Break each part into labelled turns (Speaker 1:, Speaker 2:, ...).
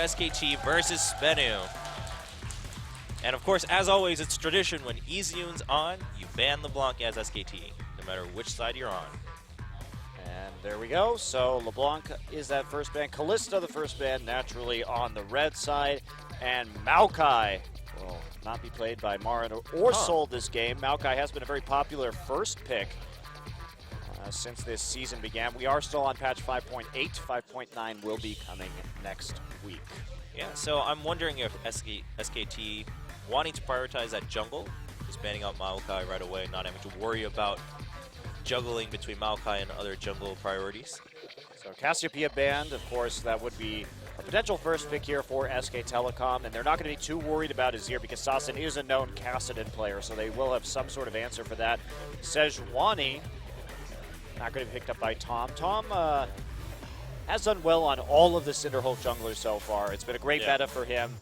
Speaker 1: SKT versus SBENU. And of course, as always, it's tradition when EZUN's on, you ban LeBlanc as SKT, no matter which side you're on.
Speaker 2: And there we go. So LeBlanc is that first ban. Kalista, the first ban, naturally on the red side. And Maokai will not be played by Marin or Sol this game. Maokai has been a very popular first pick since this season began. We are still on patch 5.8. 5.9 will be coming next week.
Speaker 1: Yeah, so I'm wondering if SKT wanting to prioritize that jungle, just banning out Maokai right away, not having to worry about juggling between Maokai and other jungle priorities.
Speaker 2: So Cassiopeia banned, of course, that would be a potential first pick here for SK Telecom, and they're not going to be too worried about Azir because Sassen is a known Kassadin player, so they will have some sort of answer for that. Sejuani, not going to be picked up by Tom. Tom has done well on all of the Cinderhulk junglers so far. It's been a great meta for him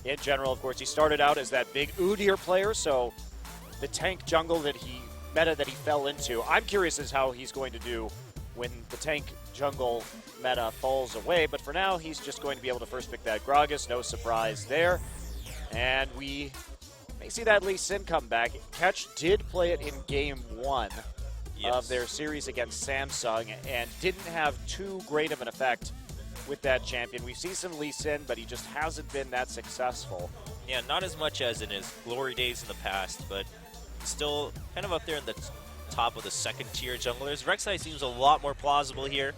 Speaker 2: in general. Of course, he started out as that big Udyr player, so the tank jungle meta that he fell into. I'm curious as how he's going to do when the tank jungle meta falls away, but for now, he's just going to be able to first pick that Gragas, no surprise there. And we may see that Lee Sin come back. Catch did play it in game 1 of their series against Samsung and didn't have too great of an effect with that champion. We've seen some Lee Sin, but he just hasn't been that successful.
Speaker 1: Yeah, not as much as in his glory days in the past, but still kind of up there in the top of the second-tier junglers. Rek'Sai seems a lot more plausible here.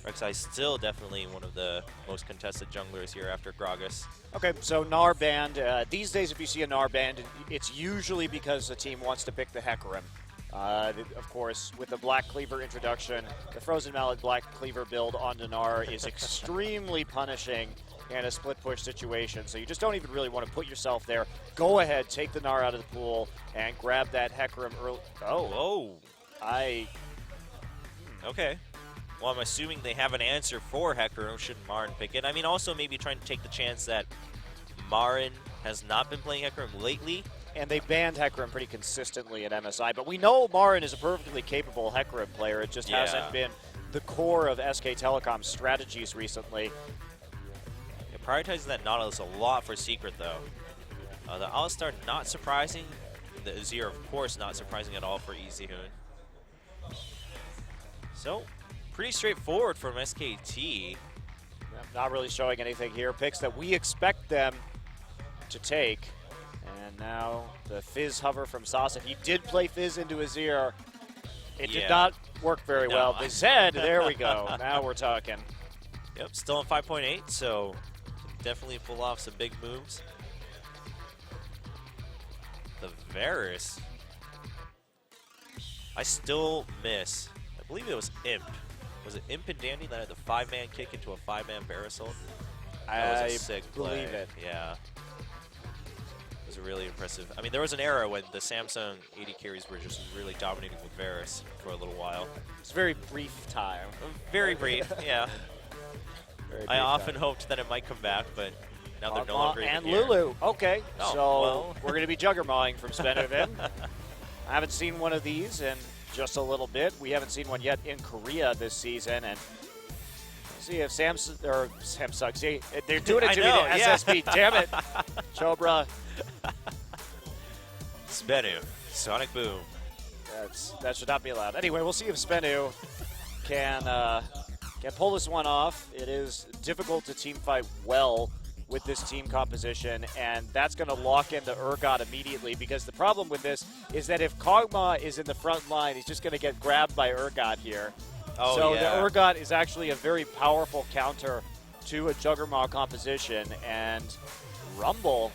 Speaker 1: Rek'Sai still definitely one of the most contested junglers here after Gragas.
Speaker 2: Okay, so Gnar banned. These days, if you see a Gnar banned, it's usually because the team wants to pick the Hecarim. Of course, with the Black Cleaver introduction, the Frozen Mallet Black Cleaver build on Gnar is extremely punishing in a split push situation, so you just don't even really want to put yourself there. Go ahead, take the Gnar out of the pool, and grab that Hecarim early.
Speaker 1: Oh, okay. Well, I'm assuming they have an answer for Hecarim. Shouldn't Marin pick it? I mean, also maybe trying to take the chance that Marin has not been playing Hecarim lately.
Speaker 2: And they banned Hecarim pretty consistently at MSI, but we know Marin is a perfectly capable Hecarim player. It just hasn't been the core of SK Telecom's strategies recently.
Speaker 1: Yeah, prioritizing that Nautilus a lot for Secret, though. The Alistar not surprising. The Azir, of course, not surprising at all for EZUN. So, pretty straightforward from SKT.
Speaker 2: Not really showing anything here. Picks that we expect them to take. And now the Fizz hover from Sasa. He did play Fizz into Azir. It did not work very well. The Zed, there we go. Now we're talking.
Speaker 1: Yep, still on 5.8, so definitely pull off some big moves. The Varus. I still miss, I believe it was Imp. Was it Imp and Dandy that had the 5-man kick into a 5-man Parasol? That was a sick play.
Speaker 2: Believe it.
Speaker 1: Yeah. It was really impressive. I mean, there was an era when the Samsung AD carries were just really dominating with Varus for a little while.
Speaker 2: It's a very brief time.
Speaker 1: Very brief, yeah. I often hoped that it might come back, but now they're no longer
Speaker 2: and
Speaker 1: even here.
Speaker 2: Lulu. Okay,
Speaker 1: well.
Speaker 2: we're going to be Juggermawing from SBENU. I haven't seen one of these in just a little bit. We haven't seen one yet in Korea this season, and see if Samsung. See, they're doing it to me. The SSB. Damn it, Chobra.
Speaker 1: SBENU, Sonic Boom.
Speaker 2: That should not be allowed. Anyway, we'll see if SBENU can pull this one off. It is difficult to team fight well with this team composition, and that's going to lock into Urgot immediately, because the problem with this is that if Kog'Maw is in the front line, he's just going to get grabbed by Urgot here. So the Urgot is actually a very powerful counter to a Juggernaut composition, and Rumble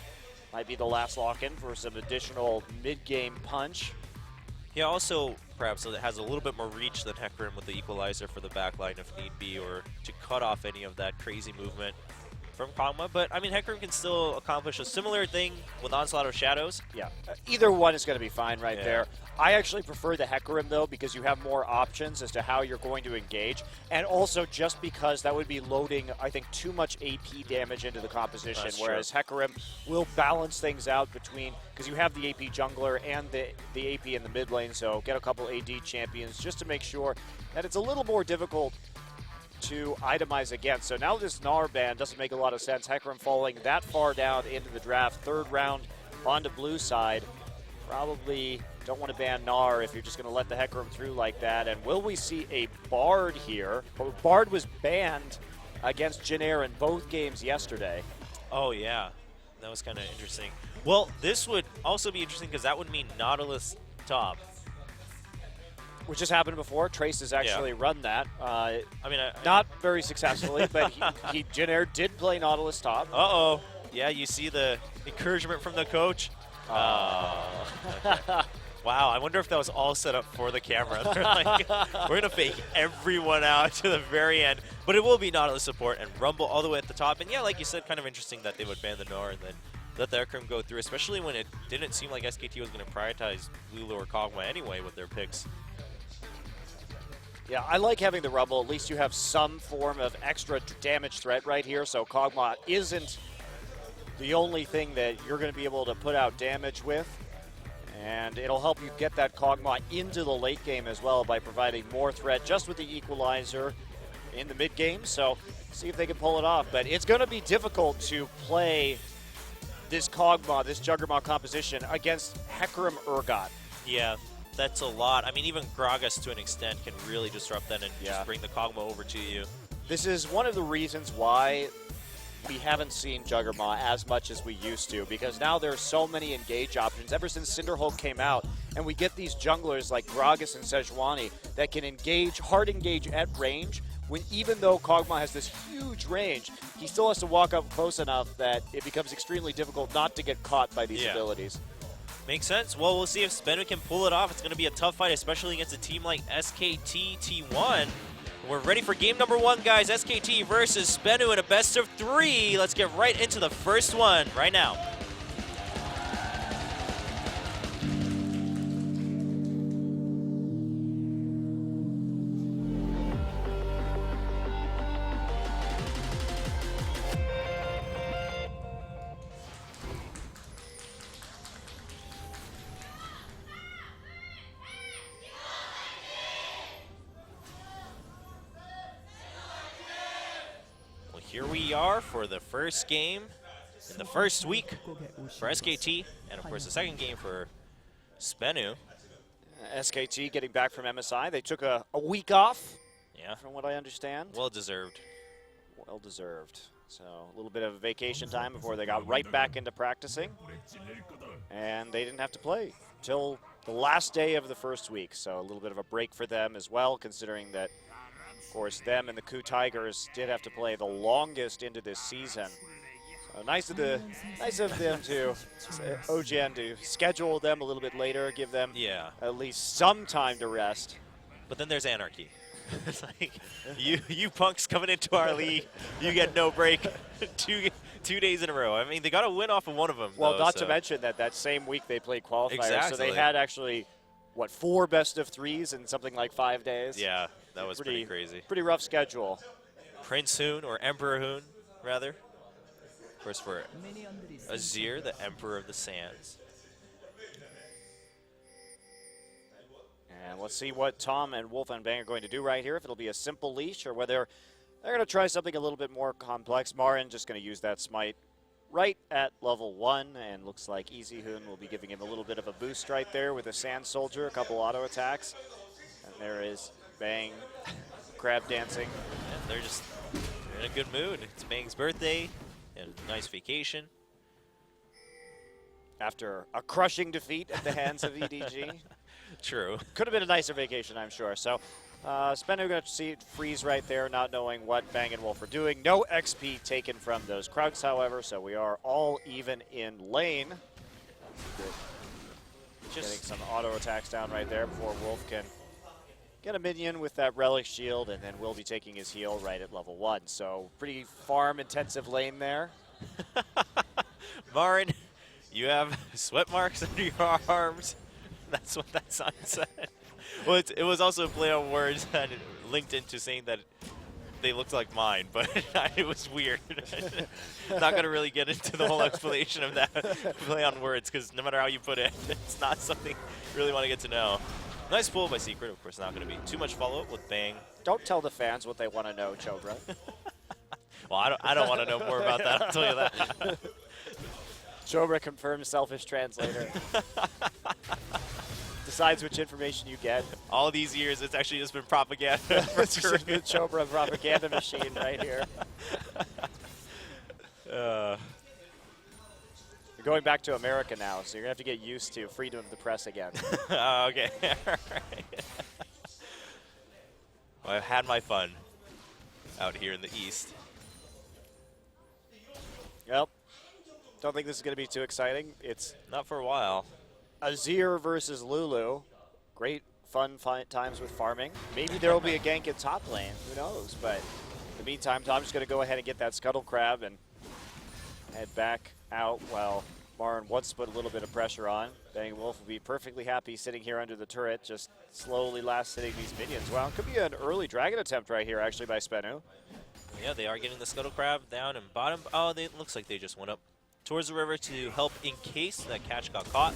Speaker 2: might be the last lock-in for some additional mid-game punch.
Speaker 1: Yeah, also perhaps it has a little bit more reach than Hecarim with the equalizer for the backline if need be, or to cut off any of that crazy movement from Kog'Maw. But, I mean, Hecarim can still accomplish a similar thing with Onslaught of Shadows.
Speaker 2: Yeah, either one is going to be fine right there. I actually prefer the Hecarim, though, because you have more options as to how you're going to engage. And also just because that would be loading, I think, too much AP damage into the composition, whereas Hecarim will balance things out between, because you have the AP jungler and the AP in the mid lane, so get a couple AD champions just to make sure that it's a little more difficult to itemize against. So now this Gnar ban doesn't make a lot of sense. Hecarim falling that far down into the draft. Third round on the blue side. Probably don't want to ban Gnar if you're just going to let the Hecarim through like that. And will we see a Bard here? Bard was banned against Jin Air in both games yesterday.
Speaker 1: Oh, yeah. That was kind of interesting. Well, this would also be interesting because that would mean Nautilus top.
Speaker 2: Which has happened before. Trace has actually run that.
Speaker 1: I mean,
Speaker 2: not very successfully, but Jin Air did play Nautilus top.
Speaker 1: Uh-oh. Yeah, you see the encouragement from the coach. Okay. Wow, I wonder if that was all set up for the camera. They're like, we're going to fake everyone out to the very end. But it will be Nautilus support and Rumble all the way at the top. And yeah, like you said, kind of interesting that they would ban the Gnar and then let the Hecarim go through, especially when it didn't seem like SKT was going to prioritize Lulu or Kog'Maw anyway with their picks.
Speaker 2: Yeah, I like having the Rumble. At least you have some form of extra damage threat right here. So Kog'Maw isn't the only thing that you're going to be able to put out damage with. And it'll help you get that Kog'Maw into the late game as well by providing more threat just with the equalizer in the mid game. So see if they can pull it off. But it's going to be difficult to play this Kog'Maw, this Juggernaut composition against Hecarim Urgot.
Speaker 1: Yeah, that's a lot. I mean, even Gragas to an extent can really disrupt that and just bring the Kog'Maw over to you.
Speaker 2: This is one of the reasons why we haven't seen Juggernaut as much as we used to, because now there's so many engage options. Ever since Cinderhulk came out, and we get these junglers like Gragas and Sejuani that can engage, hard engage at range, when even though Kog'Maw has this huge range, he still has to walk up close enough that it becomes extremely difficult not to get caught by these abilities.
Speaker 1: Makes sense. Well, we'll see if SBENU can pull it off. It's going to be a tough fight, especially against a team like SKT T1. We're ready for game number 1, guys. SKT versus SBENU in a best of 3. Let's get right into the first one right now. Here we are for the first game in the first week for SKT, and of course the second game for SBENU.
Speaker 2: SKT getting back from MSI. They took a week off, from what I understand.
Speaker 1: Well deserved.
Speaker 2: Well deserved. So a little bit of vacation time before they got right back into practicing. And they didn't have to play till the last day of the first week. So a little bit of a break for them as well, considering that, of course, them and the Ku Tigers did have to play the longest into this season. So nice of them to OGN to schedule them a little bit later, give them at least some time to rest.
Speaker 1: But then there's anarchy. It's like you punks coming into our league, you get no break 2 days in a row. I mean, they got to win off of one of them.
Speaker 2: Well,
Speaker 1: though,
Speaker 2: not to mention that same week they played qualifiers,
Speaker 1: exactly.
Speaker 2: So they had actually, what, 4 best of 3s in something like 5 days.
Speaker 1: Yeah, that was pretty crazy.
Speaker 2: Pretty rough schedule.
Speaker 1: Prince Hoon, or Emperor Hoon, rather. Of course, for Azir, the Emperor of the Sands.
Speaker 2: And let's see what Tom and Wolf and Bang are going to do right here. If it'll be a simple leash or whether they're going to try something a little bit more complex. Marin just going to use that smite right at level 1, and looks like Easy Hoon will be giving him a little bit of a boost right there with a Sand Soldier, a couple auto attacks. And there is Bang crab dancing.
Speaker 1: Yeah, they're just in a good mood. It's Bang's birthday and a nice vacation.
Speaker 2: After a crushing defeat at the hands of EDG.
Speaker 1: True.
Speaker 2: Could have been a nicer vacation, I'm sure. So SBENU going to see it freeze right there, not knowing what Bang and Wolf are doing. No XP taken from those Krugs, however, so we are all even in lane. Getting some auto attacks down right there before Wolf can get a minion with that Relic Shield, and then will be taking his heal right at level 1. So pretty farm-intensive lane there.
Speaker 1: Marin, you have sweat marks under your arms. That's what that sign said. Well, it was also a play on words that linked into saying that they looked like mine, but it was weird. Not going to really get into the whole explanation of that play on words, because no matter how you put it, it's not something you really want to get to know. Nice pull by Secret. Of course, not going to be too much follow-up with Bang.
Speaker 2: Don't tell the fans what they want to know, Chobra.
Speaker 1: Well, I don't want to know more about that, I'll tell you that.
Speaker 2: Chobra confirms selfish translator. Decides which information you get.
Speaker 1: All these years, it's actually just been propaganda.
Speaker 2: It's just the Chobra propaganda machine right here. You're going back to America now, so you're going to have to get used to freedom of the press again.
Speaker 1: Okay. All right. Well, I've had my fun out here in the East.
Speaker 2: Well, don't think this is going to be too exciting. It's
Speaker 1: Not for a while.
Speaker 2: Azir versus Lulu. Great fun times with farming. Maybe there will be a gank in top lane. Who knows? But in the meantime, Tom's just going to go ahead and get that Scuttle Crab and head back out while Marin wants to put a little bit of pressure on. Bang Wolf will be perfectly happy sitting here under the turret, just slowly last-hitting these minions. Well, it could be an early dragon attempt right here, actually, by SBENU.
Speaker 1: Yeah, they are getting the Scuttle Crab down and bottom. Oh, it looks like they just went up towards the river to help in case that catch got caught.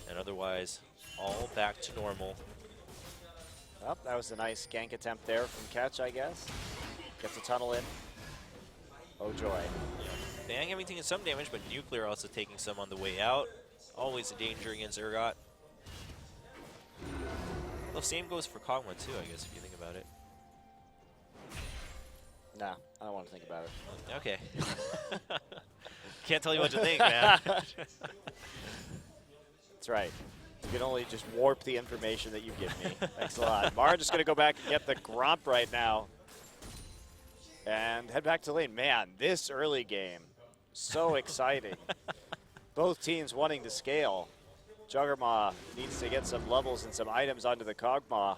Speaker 1: And otherwise, all back to normal.
Speaker 2: Oh, that was a nice gank attempt there from Catch, I guess. Gets a tunnel in. Oh, joy.
Speaker 1: Yeah. Bang having taken some damage, but Nuclear also taking some on the way out. Always a danger against Urgot. Well, same goes for Kog'Maw too, I guess, if you think about it.
Speaker 2: Nah, I don't want to think about it.
Speaker 1: Okay. Can't tell you what to think, man.
Speaker 2: That's right. You can only just warp the information that you give me. Thanks a lot. Marin just going to go back and get the Gromp right now. And head back to lane. Man, this early game, so exciting. Both teams wanting to scale. Juggermaw needs to get some levels and some items onto the Kog'Maw.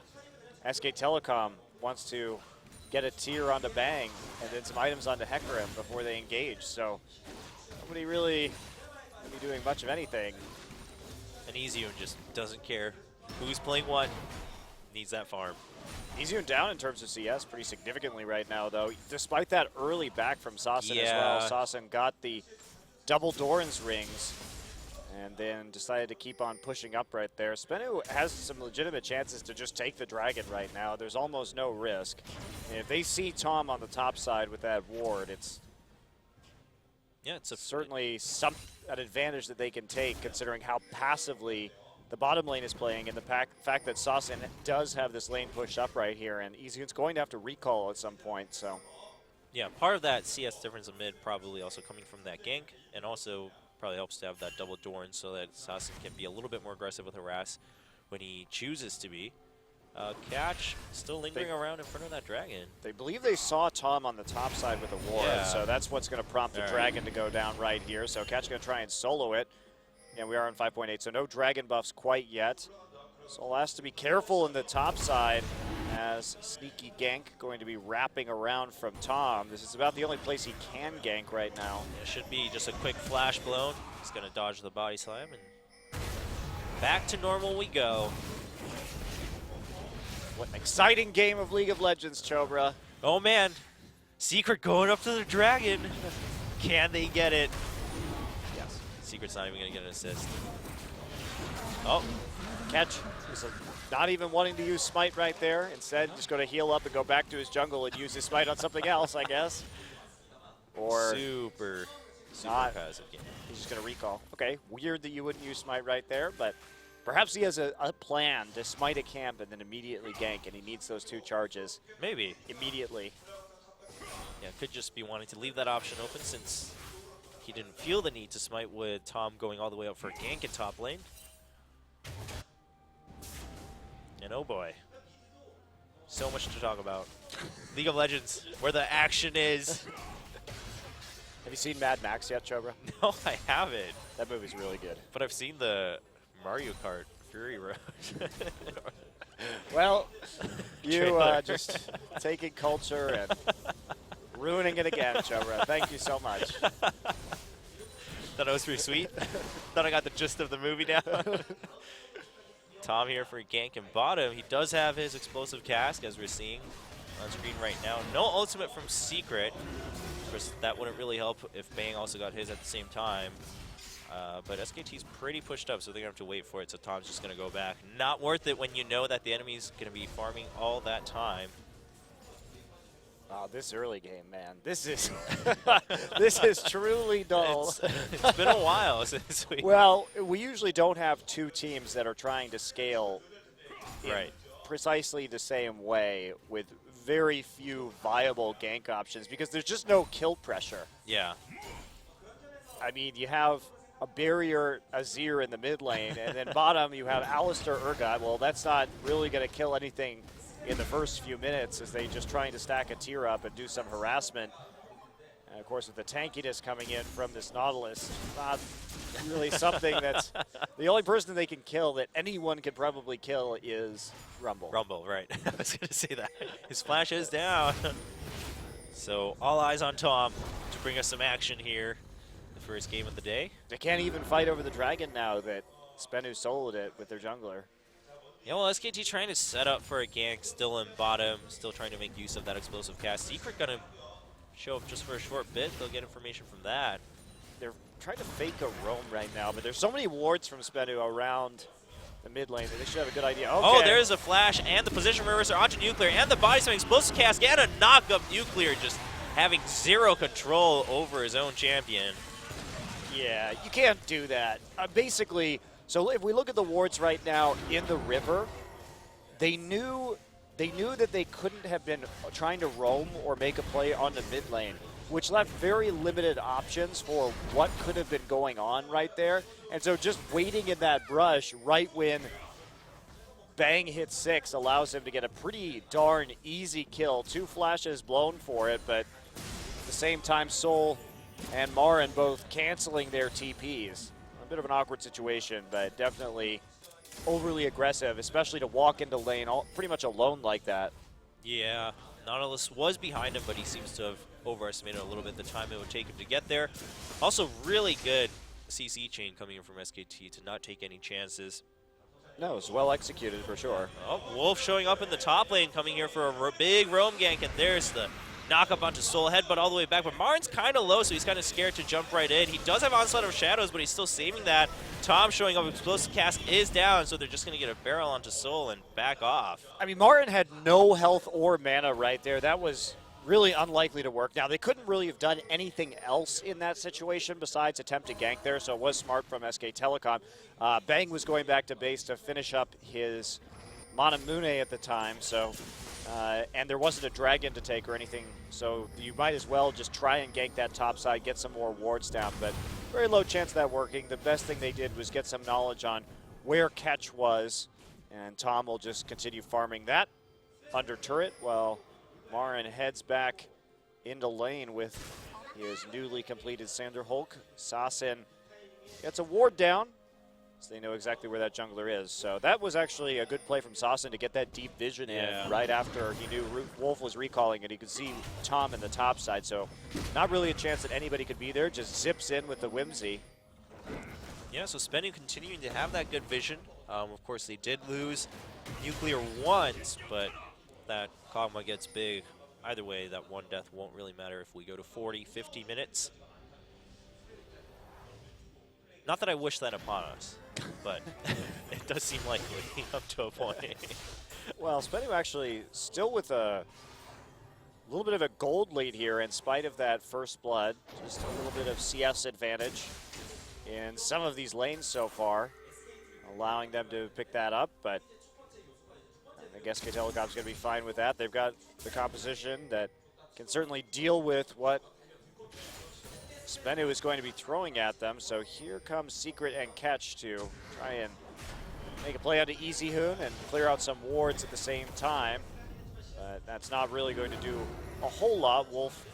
Speaker 2: SK Telecom wants to get a tier onto Bang and then some items onto Hecarim before they engage. So nobody really going to be doing much of anything.
Speaker 1: And Ezion just doesn't care who's playing what. Needs that farm.
Speaker 2: Ezion down in terms of CS pretty significantly right now, though. Despite that early back from Sassen as well, Sassen got the double Doran's rings and then decided to keep on pushing up right there. SBENU has some legitimate chances to just take the dragon right now. There's almost no risk. And if they see Tom on the top side with that ward, it's certainly an advantage that they can take considering how passively the bottom lane is playing and the fact that Sassen does have this lane pushed up right here, and Ezion's going to have to recall at some point. So,
Speaker 1: yeah, part of that CS difference in mid probably also coming from that gank, and also probably helps to have that double Doran so that Sassen can be a little bit more aggressive with harass when he chooses to be. Catch still lingering around in front of that dragon.
Speaker 2: They believe they saw Tom on the top side with a ward, so that's what's going to prompt the dragon to go down right here. So Catch going to try and solo it. And we are on 5.8, so no dragon buffs quite yet. Soul has to be careful in the top side as Sneaky Gank going to be wrapping around from Tom. This is about the only place he can gank right now.
Speaker 1: It should be just a quick flash blown. He's going to dodge the body slam, and back to normal we go.
Speaker 2: What an exciting game of League of Legends, Chobra.
Speaker 1: Oh man, Secret going up to the dragon. Can they get it?
Speaker 2: Yes.
Speaker 1: Secret's not even going to get an assist. Oh.
Speaker 2: Catch. Not even wanting to use Smite right there. Instead, just going to heal up and go back to his jungle and use his Smite on something else, I guess. Or
Speaker 1: super passive game.
Speaker 2: He's just going to recall. Okay, weird that you wouldn't use Smite right there, but perhaps he has a plan to Smite a camp and then immediately gank, and he needs those 2 charges.
Speaker 1: Maybe.
Speaker 2: Immediately.
Speaker 1: Yeah, could just be wanting to leave that option open since he didn't feel the need to Smite with Tom going all the way up for a gank in top lane. And oh boy, so much to talk about. League of Legends, where the action is.
Speaker 2: Have you seen Mad Max yet, Chobra?
Speaker 1: No, I haven't.
Speaker 2: That movie's really good.
Speaker 1: But I've seen the Mario Kart Fury Road.
Speaker 2: Well, you just taking culture and ruining it again, Chobra. Thank you so much.
Speaker 1: Thought it was pretty sweet. Thought I got the gist of the movie down. Tom here for a gank and bottom. He does have his explosive cask, as we're seeing on screen right now. No ultimate from Secret. Of course, that wouldn't really help if Bang also got his at the same time. But SKT's pretty pushed up, so they're going to have to wait for it, so Tom's just going to go back. Not worth it when you know that the enemy's going to be farming all that time.
Speaker 2: Oh, this early game, man. This is this is truly dull.
Speaker 1: It's been a while since we...
Speaker 2: Well, we usually don't have two teams that are trying to scale in
Speaker 1: Right.
Speaker 2: precisely the same way with very few viable gank options because there's just no kill pressure.
Speaker 1: Yeah.
Speaker 2: I mean, you have a barrier Azir in the mid lane, and then bottom you have Alistar Urgot. Well, that's not really going to kill anything in the first few minutes as they just trying to stack a tier up and do some harassment. And of course, with the tankiness coming in from this Nautilus, not really something that's the only person they can kill that anyone can probably kill is Rumble.
Speaker 1: Rumble, right. I was going to say that. His flash is down. So all eyes on Tom to bring us some action here. The first game of the day.
Speaker 2: They can't even fight over the dragon now that SBENU soloed it with their jungler.
Speaker 1: Yeah, well, SKT trying to set up for a gank, still in bottom, still trying to make use of that explosive cast. Secret gonna show up just for a short bit. They'll get information from that.
Speaker 2: They're trying to fake a roam right now, but there's so many wards from SBENU around the mid lane that they should have a good idea. Okay.
Speaker 1: Oh, there's a flash and the position reverser onto Nuclear and the body slam explosive cast and a knock up Nuclear just having zero control over his own champion.
Speaker 2: Yeah, you can't do that. Basically, so if we look at the wards right now in the river, they knew that they couldn't have been trying to roam or make a play on the mid lane, which left very limited options for what could have been going on right there. And so just waiting in that brush right when Bang hits 6 allows him to get a pretty darn easy kill. 2 flashes blown for it, but at the same time, Sol and Marin both canceling their TPs. A bit of an awkward situation, but definitely overly aggressive, especially to walk into lane pretty much alone like that.
Speaker 1: Yeah, Nautilus was behind him, but he seems to have overestimated a little bit the time it would take him to get there. Also, really good CC chain coming in from SKT to not take any chances.
Speaker 2: No, it's well executed for sure.
Speaker 1: Oh, Wolf showing up in the top lane, coming here for a big roam gank, and there's the knock up onto Soul, headbutt all the way back, but Marin's kind of low, so he's kind of scared to jump right in. He does have Onslaught of Shadows, but he's still saving that. Tom showing up, Explosive Cast is down, so they're just going to get a barrel onto Soul and back off.
Speaker 2: I mean, Marin had no health or mana right there. That was really unlikely to work. Now, they couldn't really have done anything else in that situation besides attempt to gank there, so it was smart from SK Telecom. Bang was going back to base to finish up his Manamune at the time, so... and there wasn't a dragon to take or anything, so you might as well just try and gank that top side, get some more wards down, but very low chance of that working. The best thing they did was get some knowledge on where catch was, and Tom will just continue farming that under turret while Marin heads back into lane with his newly completed Sander Hulk. Sasin gets a ward down, so they know exactly where that jungler is. So that was actually a good play from Sasin to get that deep vision in right after he knew Wolf was recalling it. He could see Tom in the top side, so not really a chance that anybody could be there. Just zips in with the whimsy.
Speaker 1: Yeah, so SBENU continuing to have that good vision. Of course, they did lose Nuclear once, but that Kog'Maw gets big. Either way, that one death won't really matter if we go to 40, 50 minutes. Not that I wish that upon us, but it does seem likely up to a point.
Speaker 2: Well, SBENU actually still with a little bit of a gold lead here in spite of that first blood. Just a little bit of CS advantage in some of these lanes so far, allowing them to pick that up, but I guess SK Telecom's going to be fine with that. They've got the composition that can certainly deal with what SBENU is going to be throwing at them. So here comes Secret and Catch to try and make a play onto Easy Hoon and clear out some wards at the same time. But that's not really going to do a whole lot. Wolf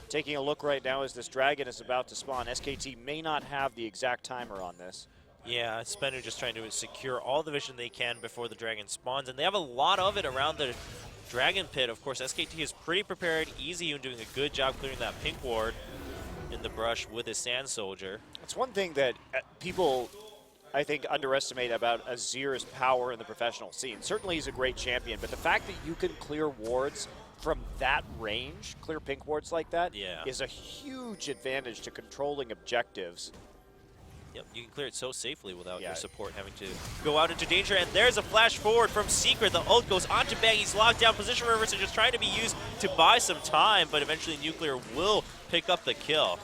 Speaker 2: taking a look right now as this dragon is about to spawn. SKT may not have the exact timer on this.
Speaker 1: Yeah, SBENU just trying to secure all the vision they can before the dragon spawns, and they have a lot of it around the dragon pit. Of course, SKT is pretty prepared. Easy Hoon doing a good job clearing that pink ward in the brush with his Sand Soldier.
Speaker 2: It's one thing that people, I think, underestimate about Azir's power in the professional scene. Certainly he's a great champion, but the fact that you can clear wards from that range, clear pink wards like that, is a huge advantage to controlling objectives.
Speaker 1: Yep, you can clear it so safely without
Speaker 2: Yeah.
Speaker 1: your support having to go out into danger. And there's a flash forward from Secret. The ult goes onto Bang. He's locked down. Position reverse is just trying to be used to buy some time, but eventually Nuclear will pick up the kill.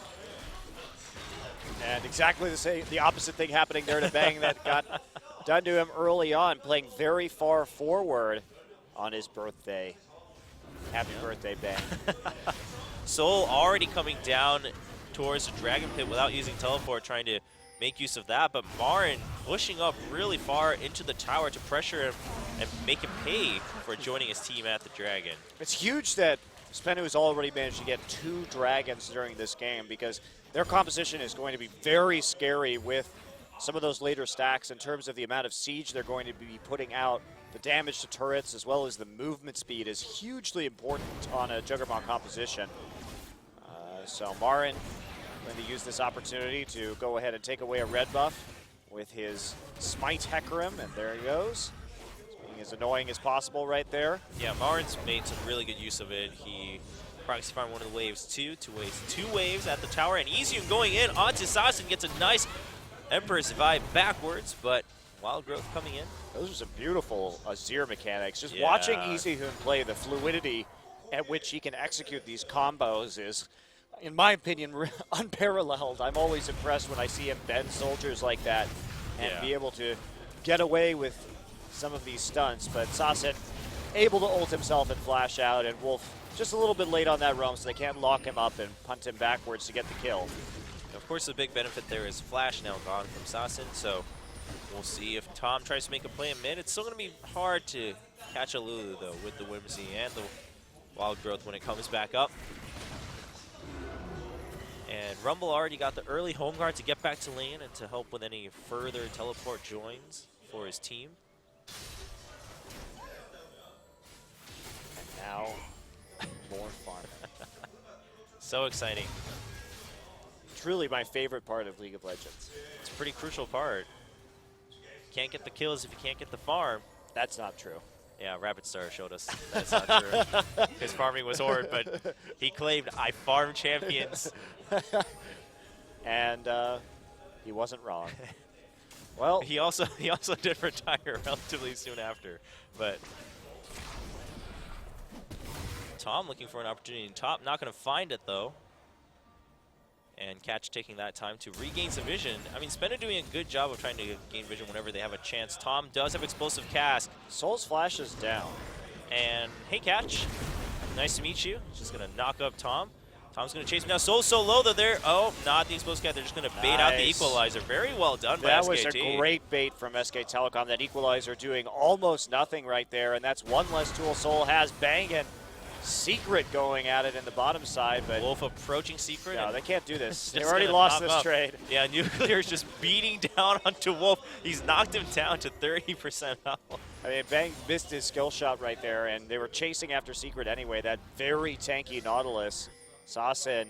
Speaker 2: And exactly the opposite thing happening there to Bang that got done to him early on, playing very far forward on his birthday. Happy birthday, Bang.
Speaker 1: Soul already coming down towards the Dragon Pit without using teleport, trying to make use of that, but Marin pushing up really far into the tower to pressure him and make him pay for joining his team at the Dragon.
Speaker 2: It's huge that SBENU has already managed to get 2 dragons during this game, because their composition is going to be very scary with some of those later stacks in terms of the amount of siege they're going to be putting out. The damage to turrets as well as the movement speed is hugely important on a Juggernaut composition. So Marin going to use this opportunity to go ahead and take away a red buff with his Smite Hecarim, and there he goes. Being as annoying as possible right there.
Speaker 1: Yeah, Marin's made some really good use of it. He proxy farmed one of the waves two waves at the tower, and Easy going in onto Sasin gets a nice Emperor's vibe backwards, but Wild Growth coming in.
Speaker 2: Those are some beautiful Azir mechanics. Just
Speaker 1: Yeah.
Speaker 2: watching Easy Hoon play, the fluidity at which he can execute these combos is, in my opinion, unparalleled. I'm always impressed when I see him bend soldiers like that and be able to get away with some of these stunts. But Sasin able to ult himself and flash out, and Wolf just a little bit late on that roam, so they can't lock him up and punt him backwards to get the kill.
Speaker 1: Of course, the big benefit there is Flash now gone from Sasin, so we'll see if Tom tries to make a play in mid. It's still going to be hard to catch a Lulu, though, with the Whimsy and the Wild Growth when it comes back up. And Rumble already got the early home guard to get back to lane and to help with any further teleport joins for his team.
Speaker 2: And now, more fun.
Speaker 1: So exciting.
Speaker 2: Truly my favorite part of League of Legends.
Speaker 1: It's a pretty crucial part. Can't get the kills if you can't get the farm.
Speaker 2: That's not true.
Speaker 1: Yeah, Rapid Star showed us that's not true. His farming was hard, but he claimed, I farm champions.
Speaker 2: And he wasn't wrong. Well,
Speaker 1: He also did retire relatively soon after, but Tom looking for an opportunity in top, not going to find it though. And Catch taking that time to regain some vision. I mean, SBENU doing a good job of trying to gain vision whenever they have a chance. Tom does have explosive cast.
Speaker 2: Soul's flash is down.
Speaker 1: And hey, Catch, nice to meet you. Just going to knock up Tom. Tom's going to chase him now. Soul's so low that they're, oh, not the explosive cast. They're just going to bait out the equalizer. Very well done by SKT.
Speaker 2: That was a great bait from SK Telecom. That equalizer doing almost nothing right there, and that's one less tool Soul has. Banging. Secret going at it in the bottom side, but
Speaker 1: Wolf approaching Secret.
Speaker 2: no, they can't do this. They've
Speaker 1: Just
Speaker 2: already
Speaker 1: gonna
Speaker 2: lost
Speaker 1: knock
Speaker 2: this
Speaker 1: up.
Speaker 2: trade.
Speaker 1: Yeah, Nuclear is just beating down onto Wolf. He's knocked him down to 30% health.
Speaker 2: I mean, Bang missed his skill shot right there, and they were chasing after Secret anyway. That very tanky Nautilus. Sasin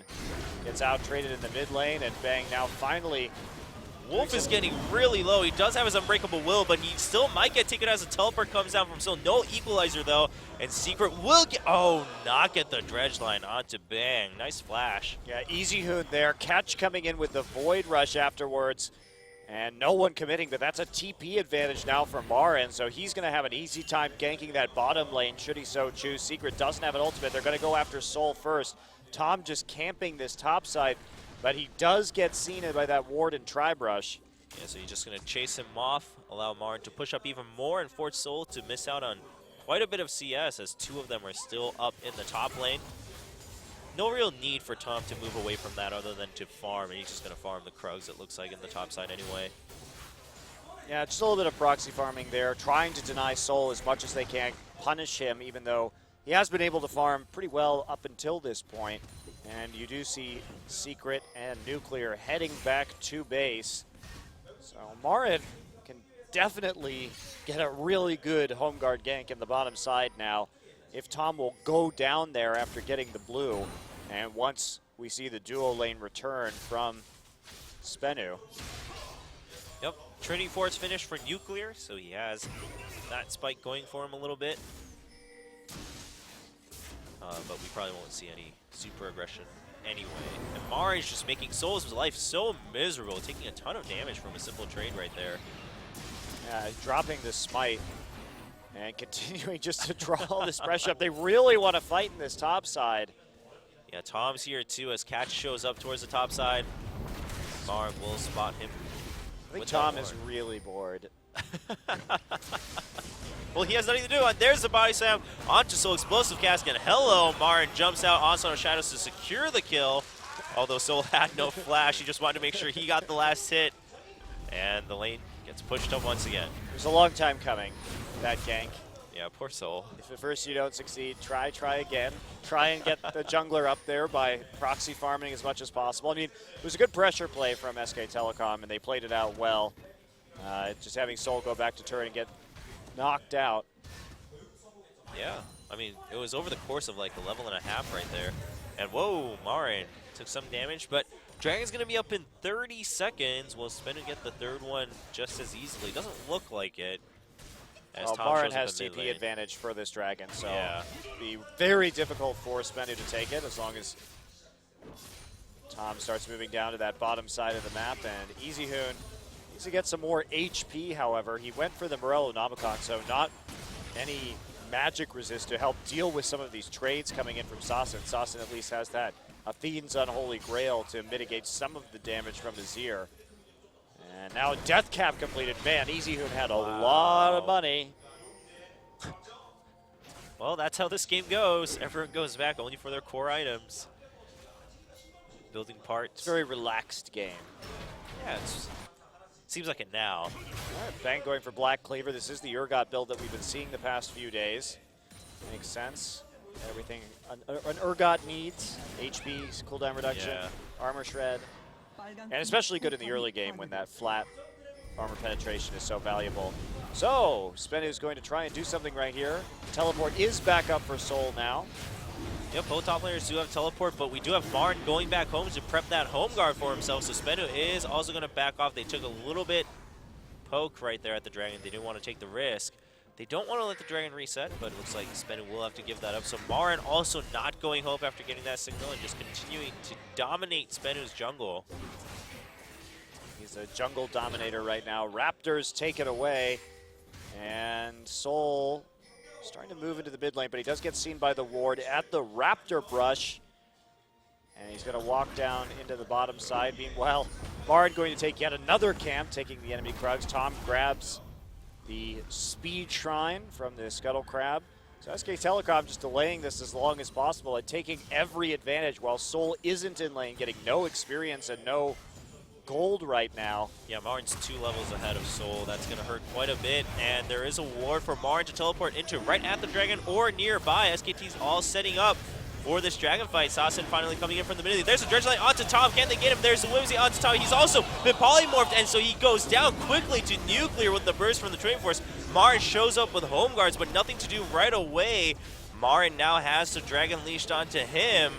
Speaker 2: gets out traded in the mid lane, and Bang now finally.
Speaker 1: Wolf is getting really low. He does have his Unbreakable Will, but he still might get taken as a teleport comes down from Soul. No equalizer, though, and Secret will get... Oh, not get the dredge line onto Bang. Nice flash.
Speaker 2: Yeah, Easy Hoon there. Catch coming in with the Void Rush afterwards, and no one committing, but that's a TP advantage now for Marin, so he's going to have an easy time ganking that bottom lane should he so choose. Secret doesn't have an ultimate. They're going to go after Soul first. Tom just camping this top side, but he does get seen by that ward and Tri-Brush.
Speaker 1: Yeah, so he's just going to chase him off, allow Marin to push up even more, and force Soul to miss out on quite a bit of CS as two of them are still up in the top lane. No real need for Tom to move away from that other than to farm, and he's just going to farm the Krugs, it looks like, in the top side anyway.
Speaker 2: Yeah, just a little bit of proxy farming there, trying to deny Soul as much as they can, punish him, even though he has been able to farm pretty well up until this point. And you do see Secret and Nuclear heading back to base. So Marin can definitely get a really good home guard gank in the bottom side now if Tom will go down there after getting the blue. And once we see the duo lane return from SBENU.
Speaker 1: Yep, Trinity Force finish for Nuclear, so he has that spike going for him a little bit. but we probably won't see any super aggression anyway. And Marin's just making Soul's life so miserable, taking a ton of damage from a simple trade right there.
Speaker 2: Yeah, dropping the smite and continuing just to draw all this pressure up. They really want to fight in this top side.
Speaker 1: Yeah, Tom's here too as Catch shows up towards the top side. Marin will spot him.
Speaker 2: I think Tom is really bored.
Speaker 1: Well, he has nothing to do. There's the body slam onto Soul Explosive Cask, and hello, Marin jumps out on Son of Shadows to secure the kill. Although Soul had no flash, he just wanted to make sure he got the last hit. And the lane gets pushed up once again.
Speaker 2: It was a long time coming, that gank.
Speaker 1: Yeah, poor Soul.
Speaker 2: If at first you don't succeed, try again. Try and get the jungler up there by proxy farming as much as possible. I mean, it was a good pressure play from SK Telecom, and they played it out well. Just having Soul go back to turret and get knocked out.
Speaker 1: Yeah, I mean, it was over the course of like a level and a half right there. And whoa, Marin took some damage, but Dragon's going to be up in 30 seconds. Will SBENU get the third one just as easily? Doesn't look like it.
Speaker 2: Well, Marin has TP advantage for this Dragon, so
Speaker 1: yeah.
Speaker 2: it'll be very difficult for SBENU to take it as long as Tom starts moving down to that bottom side of the map. And EasyHoon needs to get some more HP, however. He went for the Morello Nomicon, so not any magic resist to help deal with some of these trades coming in from Sasin. Sasin at least has that Athene's Unholy Grail to mitigate some of the damage from Azir. And now Death Cap completed. Man, EasyHoon had a lot of money.
Speaker 1: Well, that's how this game goes. Everyone goes back only for their core items. Building parts.
Speaker 2: It's a very relaxed game.
Speaker 1: Yeah, it seems like it now.
Speaker 2: All right, Bang going for Black Cleaver. This is the Urgot build that we've been seeing the past few days. Makes sense. Everything an Urgot needs. HP, cooldown reduction,
Speaker 1: yeah.
Speaker 2: armor shred. And especially good in the early game when that flat armor penetration is so valuable. So, SBENU is going to try and do something right here. Teleport is back up for Soul now.
Speaker 1: Yep, both top players do have teleport, but we do have Marin going back home to prep that home guard for himself. So SBENU is also going to back off. They took a little bit poke right there at the Dragon. They didn't want to take the risk. They don't want to let the Dragon reset, but it looks like SBENU will have to give that up. So Marin also not going home after getting that signal and just continuing to dominate SBENU's jungle.
Speaker 2: He's a jungle dominator right now. Raptors take it away. And Soul starting to move into the mid lane, but he does get seen by the ward at the Raptor brush. And he's going to walk down into the bottom side. Meanwhile, Marin going to take yet another camp, taking the enemy Krugs. Tom grabs the speed shrine from the Scuttle Crab. So SK Telecom just delaying this as long as possible and taking every advantage while Soul isn't in lane, getting no experience and no gold right now.
Speaker 1: Yeah, Marin's 2 levels ahead of Soul. That's going to hurt quite a bit. And there is a ward for Marin to teleport into right at the Dragon or nearby. SKT's all setting up for this Dragon fight. Sasin finally coming in from the middle. There's a Dredge Light onto Tom. Can they get him? There's a Whimsy onto Tom. He's also been polymorphed, and so he goes down quickly to nuclear with the burst from the Training Force. Marin shows up with home guards, but nothing to do right away. Marin now has the Dragon leashed onto him.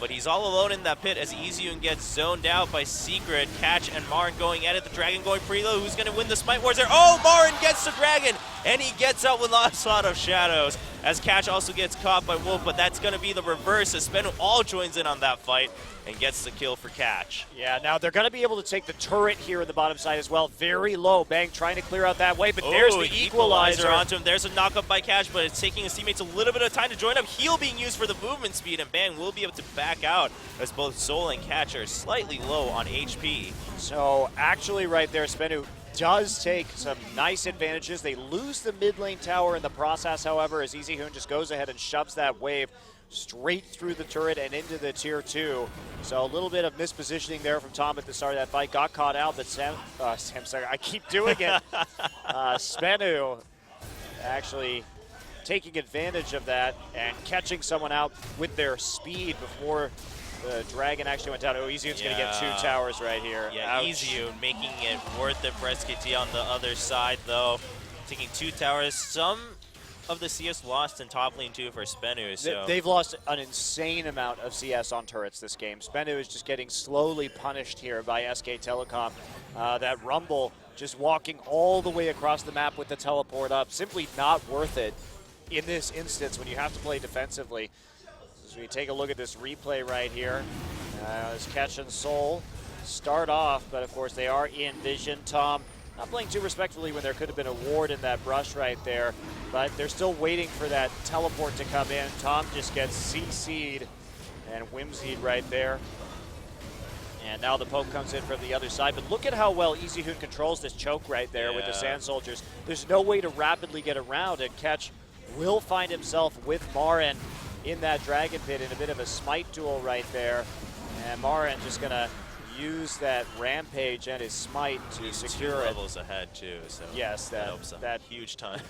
Speaker 1: But he's all alone in that pit as EasyHoon gets zoned out by Secret. Catch and Marin going at it. The Dragon going pretty low. Who's going to win the Smite Wars there? Oh, Marin gets the Dragon, and he gets out with Onslaught of Shadows. As Catch also gets caught by Wolf, but that's going to be the reverse as SBENU all joins in on that fight and gets the kill for Catch.
Speaker 2: Yeah, now they're going to be able to take the turret here in the bottom side as well. Very low. Bang trying to clear out that way, but there's the equalizer
Speaker 1: onto him. There's a knockup by Catch, but it's taking his teammates a little bit of time to join up. Heal being used for the movement speed, and Bang will be able to back out as both Soul and Catch are slightly low on HP.
Speaker 2: So actually right there, SBENU does take some nice advantages. They lose the mid lane tower in the process, however, as EasyHoon just goes ahead and shoves that wave straight through the turret and into the tier 2. So a little bit of mispositioning there from Tom at the start of that fight. Got caught out, but I keep doing it. SBENU actually taking advantage of that and catching someone out with their speed before the Dragon actually went down. Oh, EasyHoon's going to get 2 towers right here.
Speaker 1: Yeah, EasyHoon making it worth it for SKT on the other side, though. Taking 2 towers. Some of the CS lost in top lane, too, for SBENU. So.
Speaker 2: They've lost an insane amount of CS on turrets this game. SBENU is just getting slowly punished here by SK Telecom. That Rumble just walking all the way across the map with the teleport up. Simply not worth it in this instance when you have to play defensively. So we take a look at this replay right here. As Catch and Soul start off, but of course they are in vision. Tom not playing too respectfully when there could have been a ward in that brush right there, but they're still waiting for that teleport to come in. Tom just gets CC'd and whimsied right there. And now the poke comes in from the other side, but look at how well EasyHoon controls this choke right there with the Sand Soldiers. There's no way to rapidly get around, and Catch will find himself with Marin in that Dragon Pit in a bit of a smite duel right there. And Marin just gonna use that Rampage and his smite to secure it.
Speaker 1: Levels ahead too, so
Speaker 2: yes, that
Speaker 1: helps him
Speaker 2: that
Speaker 1: huge time.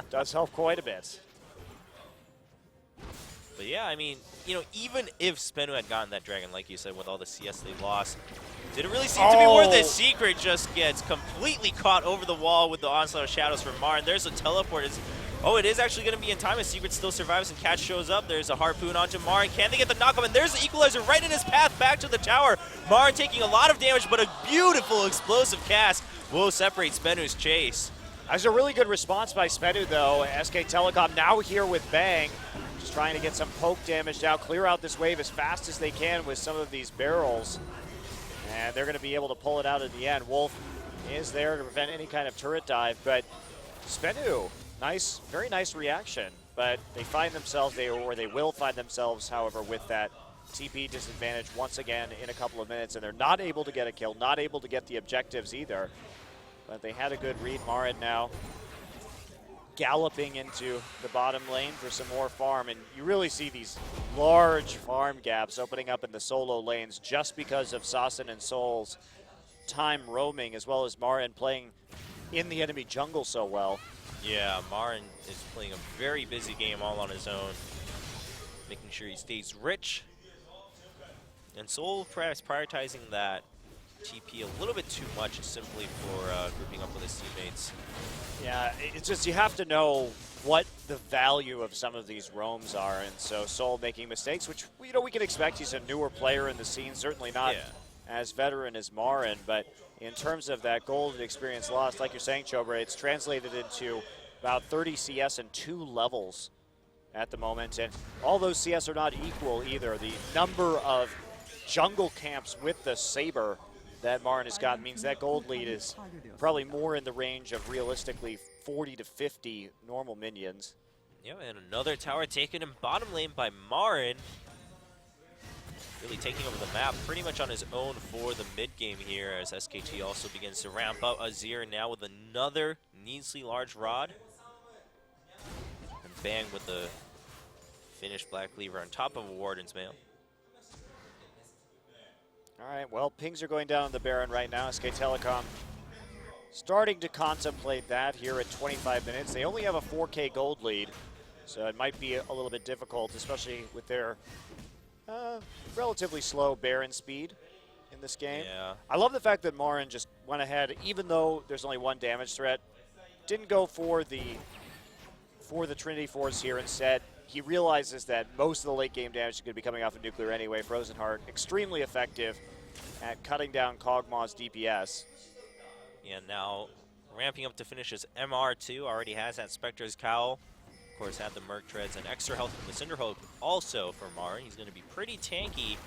Speaker 2: does help quite a bit.
Speaker 1: But yeah, I mean, you know, even if SBENU had gotten that dragon, like you said, with all the CS they lost, did it really seem to be where the Secret just gets completely caught over the wall with the Onslaught of Shadows from Marin? There's a teleport. Oh, it is actually going to be in time as Secret still survives and Catch shows up. There's a Harpoon onto Marin. Can they get the knockup? And there's the Equalizer right in his path back to the tower. Marin taking a lot of damage, but a beautiful explosive cast will separate SBENU's chase.
Speaker 2: That's a really good response by SBENU, though. SK Telecom now here with Bang. Just trying to get some poke damage out, clear out this wave as fast as they can with some of these barrels. And they're going to be able to pull it out at the end. Wolf is there to prevent any kind of turret dive, but SBENU, nice, very nice reaction. But they find themselves, they will find themselves, however, with that TP disadvantage once again in a couple of minutes, and they're not able to get a kill, not able to get the objectives either. But they had a good read. Marin now galloping into the bottom lane for some more farm, and you really see these large farm gaps opening up in the solo lanes just because of Sasin and Soul's time roaming, as well as Marin playing in the enemy jungle so well.
Speaker 1: Yeah, Marin is playing a very busy game all on his own, making sure he stays rich. And Soul perhaps prioritizing that TP a little bit too much simply for grouping up with his teammates.
Speaker 2: Yeah, it's just you have to know what the value of some of these roams are, and so Soul making mistakes, which we can expect. He's a newer player in the scene, certainly not as veteran as Marin, but in terms of that gold experience lost, like you're saying, Chobre, it's translated into about 30 CS and 2 levels at the moment, and all those CS are not equal either. The number of jungle camps with the Saber that Marin has got means that gold lead is probably more in the range of realistically 40 to 50 normal minions.
Speaker 1: Yeah, and another tower taken in bottom lane by Marin. Really taking over the map pretty much on his own for the mid game here as SKT also begins to ramp up. Azir now with another needlessly large rod. And Bang with the finished Black Cleaver on top of a Warden's Mail.
Speaker 2: All right, well, pings are going down on the Baron right now. SK Telecom starting to contemplate that here at 25 minutes. They only have a 4K gold lead, so it might be a little bit difficult, especially with their relatively slow Baron speed in this game.
Speaker 1: Yeah.
Speaker 2: I love the fact that Marin just went ahead, even though there's only one damage threat, didn't go for the Trinity Force here. Instead, he realizes that most of the late game damage is going to be coming off of Nuclear anyway. Frozen Heart, extremely effective at cutting down Kog'Maw's DPS.
Speaker 1: Yeah, now ramping up to finish his MR2, already has that Spectre's Cowl. Of course, had the Merc Treads and extra health from the Cinderhope also for Marin. He's going to be pretty tanky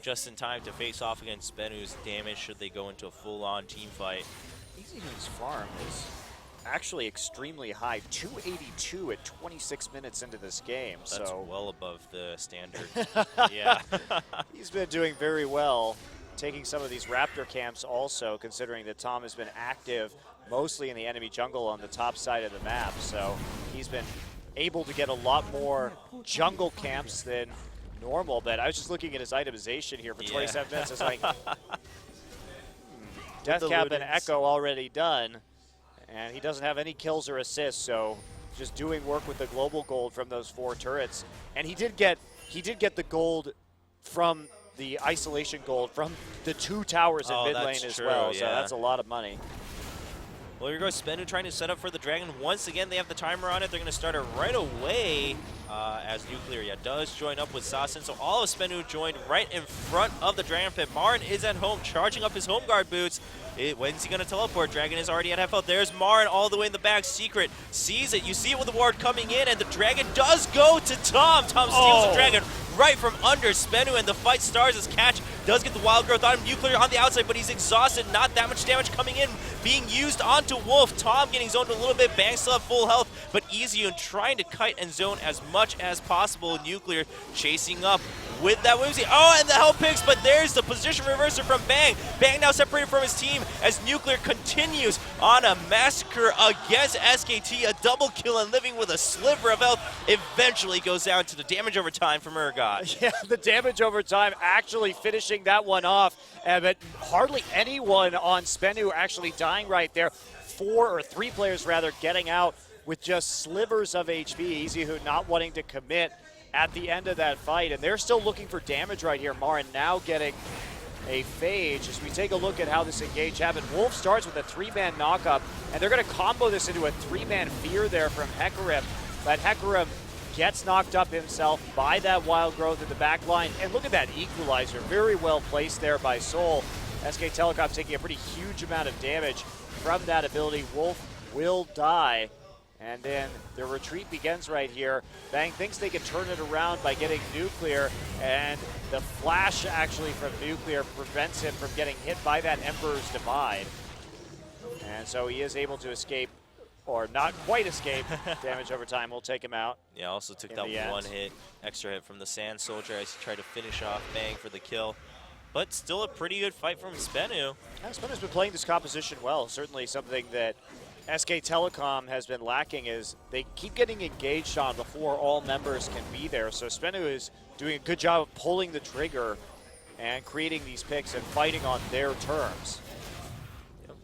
Speaker 1: just in time to face off against SBENU's damage should they go into a full-on team fight.
Speaker 2: EasyHoon's farm is actually extremely high, 282 at 26 minutes into this game.
Speaker 1: That's
Speaker 2: so
Speaker 1: well above the standard. Yeah.
Speaker 2: He's been doing very well, taking some of these Raptor camps also, considering that Tom has been active mostly in the enemy jungle on the top side of the map. So he's been able to get a lot more jungle camps than normal. But I was just looking at his itemization here for 27 minutes. It's like, Deathcap and Echo already done. And he doesn't have any kills or assists, so just doing work with the global gold from those 4 turrets. And he did get the gold from the isolation gold from the 2 towers in mid lane as well. So that's a lot of money.
Speaker 1: Well, here goes SBENU trying to set up for the Dragon. Once again, they have the timer on it. They're going to start it right away as Nuclear does join up with Sasin. So all of SBENU joined right in front of the Dragon Pit. Marin is at home, charging up his home guard boots. When's he going to teleport? Dragon is already at half health. There's Marin all the way in the back. Secret sees it. You see it with the ward coming in, and the Dragon does go to Tom. Tom steals the Dragon right from under SBENU, and the fight starts as Catch does get the wild growth on him. Nuclear on the outside, but he's exhausted. Not that much damage coming in, being used onto Wolf. Tom getting zoned a little bit. Bang still have full health, but Easy and trying to kite and zone as much as possible. Nuclear chasing up with that Whimsy. Oh, and the health picks, but there's the position reverser from Bang. Bang now separated from his team as Nuclear continues on a massacre against SKT. A double kill and living with a sliver of health eventually goes down to the damage over time from Urgot.
Speaker 2: Yeah, the damage over time actually finishing that one off, but hardly anyone on SBENU actually dying right there. 3 players rather getting out with just slivers of HP. Easy Who not wanting to commit at the end of that fight, and they're still looking for damage right here. Marin now getting a phage as we take a look at how this engage happened. Wolf starts with a 3-man knockup, and they're going to combo this into a 3-man fear there from Hecarim, but Hecarim gets knocked up himself by that wild growth in the back line, and look at that equalizer, very well placed there by Soul. SK Telecom taking a pretty huge amount of damage from that ability. Wolf will die. And then the retreat begins right here. Bang thinks they can turn it around by getting Nuclear, and the flash actually from Nuclear prevents him from getting hit by that Emperor's Divide. And so he is able to escape, or not quite escape. Damage over time will take him out.
Speaker 1: Yeah, also took that one hit, extra hit from the Sand Soldier as he tried to finish off Bang for the kill. But still a pretty good fight from SBENU.
Speaker 2: Yeah, SBENU's been playing this composition well. Certainly something that SK Telecom has been lacking is they keep getting engaged on before all members can be there. So SBENU is doing a good job of pulling the trigger and creating these picks and fighting on their terms.
Speaker 1: Yep.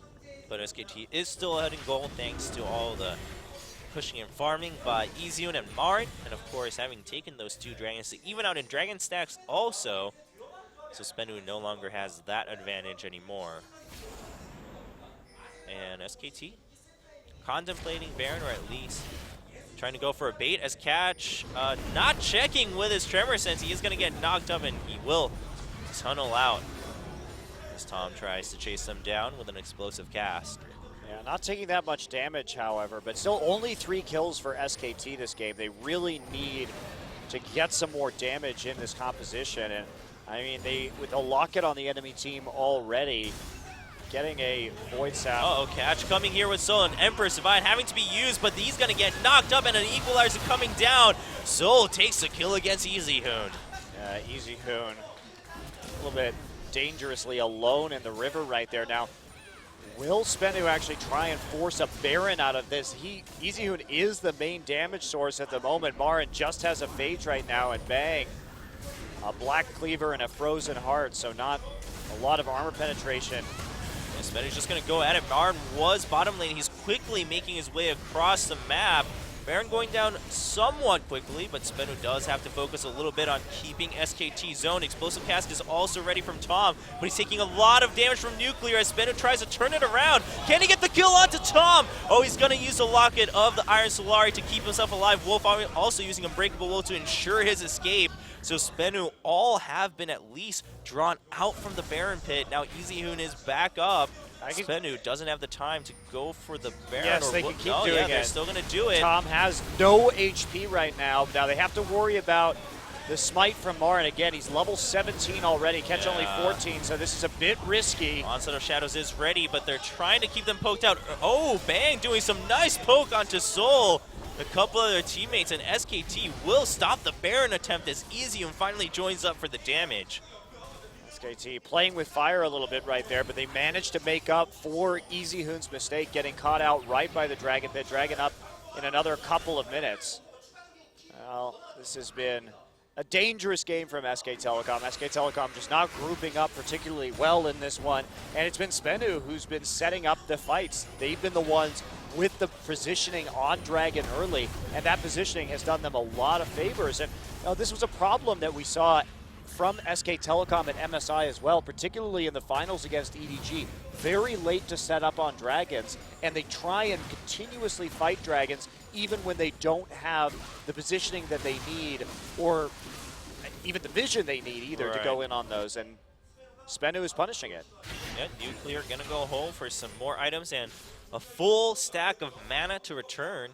Speaker 1: But SKT is still ahead in goal thanks to all the pushing and farming by Easyun and Marin. And of course, having taken those 2 dragons to even out in dragon stacks also. So SBENU no longer has that advantage anymore. And SKT contemplating Baron, or at least trying to go for a bait as Catch not checking with his Tremor Sense. He is going to get knocked up, and he will tunnel out as Tom tries to chase them down with an explosive cast.
Speaker 2: Yeah, not taking that much damage, however, but still only 3 kills for SKT this game. They really need to get some more damage in this composition. And I mean, with a locket on the enemy team already, getting a Void Sap.
Speaker 1: Uh-oh, Catch coming here with Soul, and Emperor's Divide having to be used, but he's going to get knocked up, and an Equalizer coming down. Soul takes the kill against Easy Hoon.
Speaker 2: Easy Hoon a little bit dangerously alone in the river right there. Now, will SBENU actually try and force a Baron out of this? Easy Hoon is the main damage source at the moment. Marin just has a Phage right now, and Bang, a Black Cleaver and a Frozen Heart, so not a lot of armor penetration.
Speaker 1: SBENU's just going to go at it. Marin was bottom lane. He's quickly making his way across the map. Baron going down somewhat quickly, but SBENU does have to focus a little bit on keeping SKT zoned. Explosive Cast is also ready from Tom, but he's taking a lot of damage from Nuclear as SBENU tries to turn it around. Can he get the kill onto Tom? Oh, he's going to use the locket of the Iron Solari to keep himself alive. Wolf also using Unbreakable Will to ensure his escape. So SBENU all have been at least drawn out from the Baron pit. Now Easy Hoon is back up. SBENU doesn't have the time to go for the Baron.
Speaker 2: Yes, they can keep doing it.
Speaker 1: They're still going to do it.
Speaker 2: Tom has no HP right now. Now they have to worry about the smite from Marin. Again, he's level 17 already, catch only 14, so this is a bit risky.
Speaker 1: Onslaught of Shadows is ready, but they're trying to keep them poked out. Oh, Bang doing some nice poke onto Soul. A couple of their teammates, and SKT will stop the Baron attempt as Easy and finally joins up for the damage.
Speaker 2: SKT playing with fire a little bit right there, but they managed to make up for Easy Hoon's mistake, getting caught out right by the Dragon Pit. Dragon up in another couple of minutes. Well, this has been a dangerous game from SK Telecom. SK Telecom just not grouping up particularly well in this one, and it's been SBENU who's been setting up the fights. They've been the ones with the positioning on Dragon early, and that positioning has done them a lot of favors. And this was a problem that we saw from SK Telecom and MSI as well, particularly in the finals against EDG. Very late to set up on Dragons, and they try and continuously fight Dragons even when they don't have the positioning that they need, or even the vision they need either to go in on those, and SBENU is punishing it.
Speaker 1: Yeah, Nuclear gonna go home for some more items and a full stack of mana to return.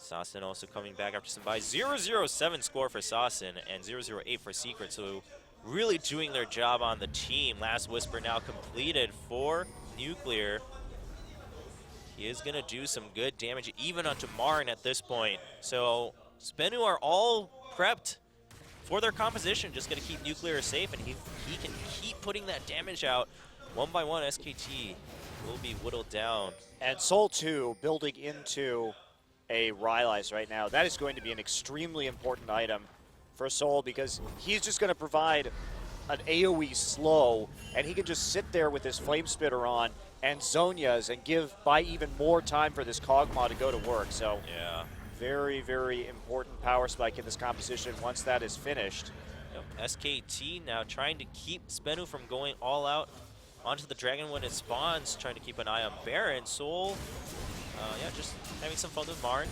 Speaker 1: Sasin also coming back after some buys. 0-0-7 score for Sasin and 0-0-8 for Secret. So really doing their job on the team. Last Whisper now completed for Nuclear. He is going to do some good damage even onto Marin at this point. So SBENU are all prepped for their composition. Just going to keep Nuclear safe, and he can keep putting that damage out. One by one, SKT will be whittled down.
Speaker 2: And Soul 2 building into a Rylai's right now. That is going to be an extremely important item for Soul because he's just going to provide an AoE slow, and he can just sit there with his Flame Spitter on and Zonia's and buy even more time for this Kog'Maw to go to work. So
Speaker 1: Yeah.
Speaker 2: very, very important power spike in this composition once that is finished.
Speaker 1: Yep. SKT now trying to keep SBENU from going all out onto the Dragon when it spawns, trying to keep an eye on Baron. Soul, yeah, just having some fun with Marin.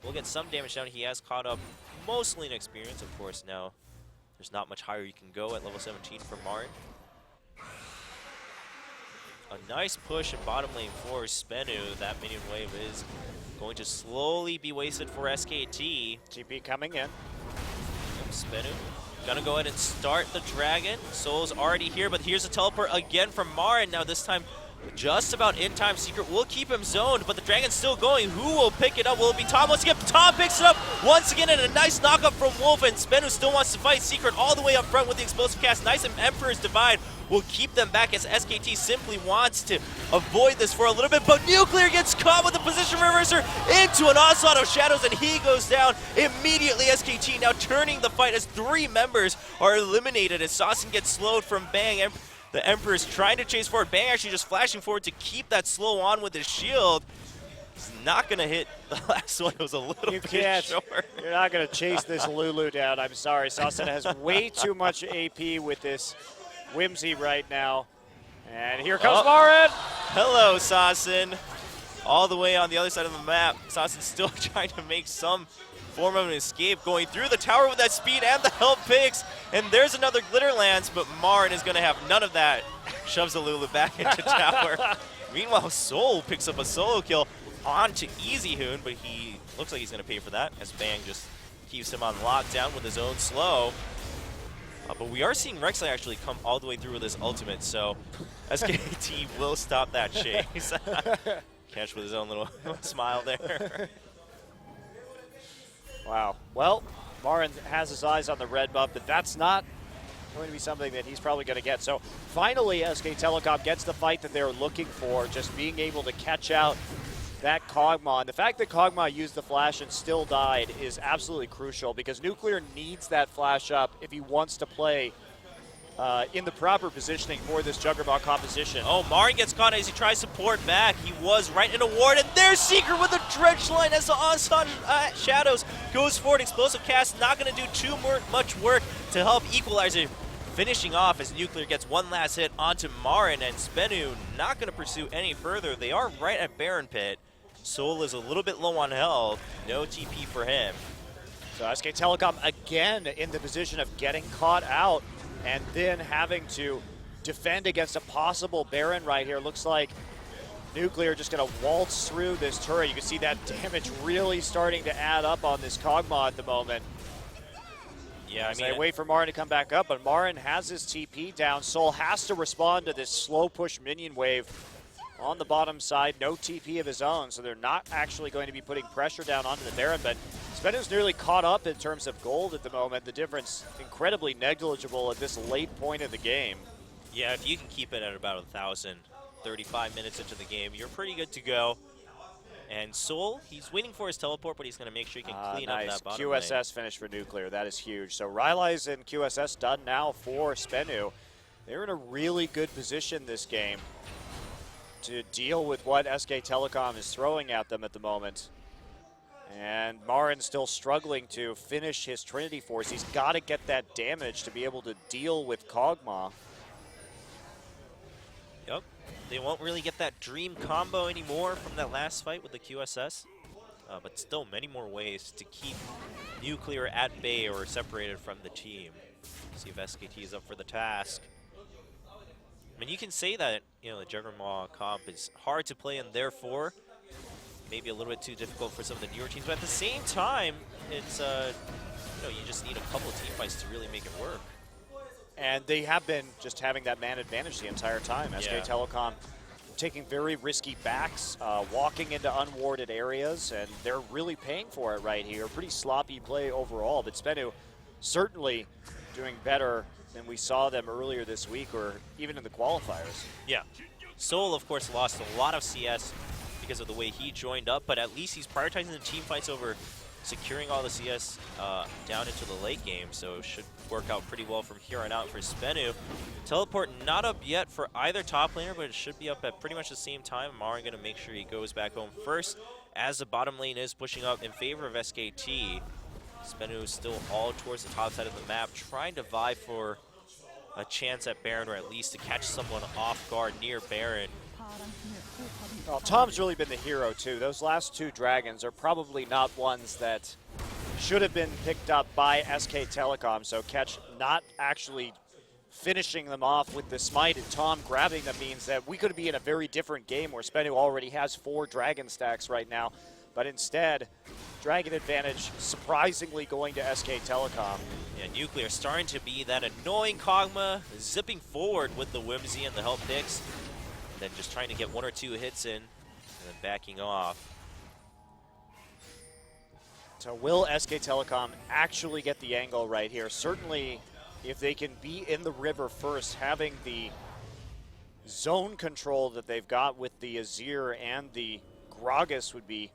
Speaker 1: We'll get some damage down. He has caught up mostly in experience, of course. Now there's not much higher you can go at level 17 for Marin. A nice push in bottom lane for SBENU. That minion wave is going to slowly be wasted for SKT.
Speaker 2: TP coming in.
Speaker 1: SBENU gonna go ahead and start the Dragon. Soul's already here, but here's a teleport again from Marin. Now this time just about in time. Secret will keep him zoned, but the Dragon's still going. Who will pick it up? Will it be Tom? Once again, Tom picks it up once again, and a nice knockup from Wolf, and SBENU still wants to fight. Secret all the way up front with the explosive cast. Nice, and Emperor's Divide will keep them back as SKT simply wants to avoid this for a little bit, but Nuclear gets caught with a position reverser into an onslaught of shadows, and he goes down immediately. SKT now turning the fight as 3 members are eliminated as Sasin gets slowed from Bang. And the Emperor is trying to chase forward. Bang actually just flashing forward to keep that slow on with his shield. He's not going to hit the last one. It was a little bit short.
Speaker 2: You're not going to chase this Lulu down. I'm sorry. Sasin has way too much AP with this Whimsy right now. And here comes Marin.
Speaker 1: Hello, Sasin. All the way on the other side of the map. Sasin still trying to make some form of an escape, going through the tower with that speed and the help picks. And there's another Glitter Lance, but Marin is going to have none of that. Shoves the Lulu back into tower. Meanwhile, Soul picks up a solo kill onto Easy Hoon, but he looks like he's going to pay for that as Bang just keeps him on lockdown with his own slow. But we are seeing Rek'Sai actually come all the way through with his ultimate, so SKT will stop that chase. Catch with his own little smile there.
Speaker 2: Wow. Well, Marin has his eyes on the red buff, but that's not going to be something that he's probably going to get. So finally, SK Telecom gets the fight that they're looking for, just being able to catch out that Kog'Maw. And the fact that Kog'Maw used the flash and still died is absolutely crucial because Nuclear needs that flash up if he wants to play in the proper positioning for this Juggernaut composition.
Speaker 1: Oh, Marin gets caught as he tries to port back. He was right in a ward, and there's Secret with a dredge line as the onslaught shadows goes forward. Explosive cast not going to do too much work to help Equalizer, finishing off as Nuclear gets one last hit onto Marin, and SBENU not going to pursue any further. They are right at Baron Pit. Soul is a little bit low on health. No TP for him.
Speaker 2: So SK Telecom again in the position of getting caught out and then having to defend against a possible Baron right here. Looks like Nuclear just going to waltz through this turret. You can see that damage really starting to add up on this Kog'Maw at the moment.
Speaker 1: Yeah,
Speaker 2: They wait for Marin to come back up, but Marin has his TP down. Soul has to respond to this slow push minion wave on the bottom side. No TP of his own, so they're not actually going to be putting pressure down onto the Baron, but SBENU's nearly caught up in terms of gold at the moment. The difference incredibly negligible at this late point of the game.
Speaker 1: Yeah, if you can keep it at about 1,035 minutes into the game, you're pretty good to go. And Soul, he's waiting for his teleport, but he's going to make sure he can clean up that bottom
Speaker 2: QSS
Speaker 1: lane.
Speaker 2: finish for Nuclear. That is huge. So Rylai's and QSS done now for SBENU. They're in a really good position this game to deal with what SK Telecom is throwing at them at the moment. And Marin's still struggling to finish his Trinity Force. He's got to get that damage to be able to deal with Kog'Maw.
Speaker 1: Yep. They won't really get that dream combo anymore from that last fight with the QSS. But still many more ways to keep Nuclear at bay or separated from the team. See if SKT is up for the task. I mean, you can say that, you know, the Juggernaut comp is hard to play and therefore maybe a little bit too difficult for some of the newer teams. But at the same time, it's you just need a couple of team fights to really make it work.
Speaker 2: And they have been just having that man advantage the entire time. SK Telecom taking very risky backs, walking into unwarded areas, and they're really paying for it right here. Pretty sloppy play overall, but SBENU certainly doing better than we saw them earlier this week or even in the qualifiers.
Speaker 1: Yeah. Soul, of course, lost a lot of CS because of the way he joined up, but at least he's prioritizing the team fights over securing all the CS down into the late game, so should work out pretty well from here on out for SBENU. Teleport not up yet for either top laner, but it should be up at pretty much the same time. Marin going to make sure he goes back home first, as the bottom lane is pushing up in favor of SKT. SBENU is still all towards the top side of the map, trying to vie for a chance at Baron, or at least to catch someone off guard near Baron.
Speaker 2: Well, Tom's really been the hero, too. Those last two dragons are probably not ones that should have been picked up by SK Telecom, so Ketch not actually finishing them off with the smite and Tom grabbing them means that we could be in a very different game where SBENU already has 4 dragon stacks right now, but instead, dragon advantage surprisingly going to SK Telecom.
Speaker 1: Yeah, Nuclear starting to be that annoying Kog'Maw, zipping forward with the Whimsy and the help picks. Then just trying to get 1 or 2 hits in, and then backing off.
Speaker 2: So will SK Telecom actually get the angle right here? Certainly, if they can be in the river first, having the zone control that they've got with the Azir and the Gragas would be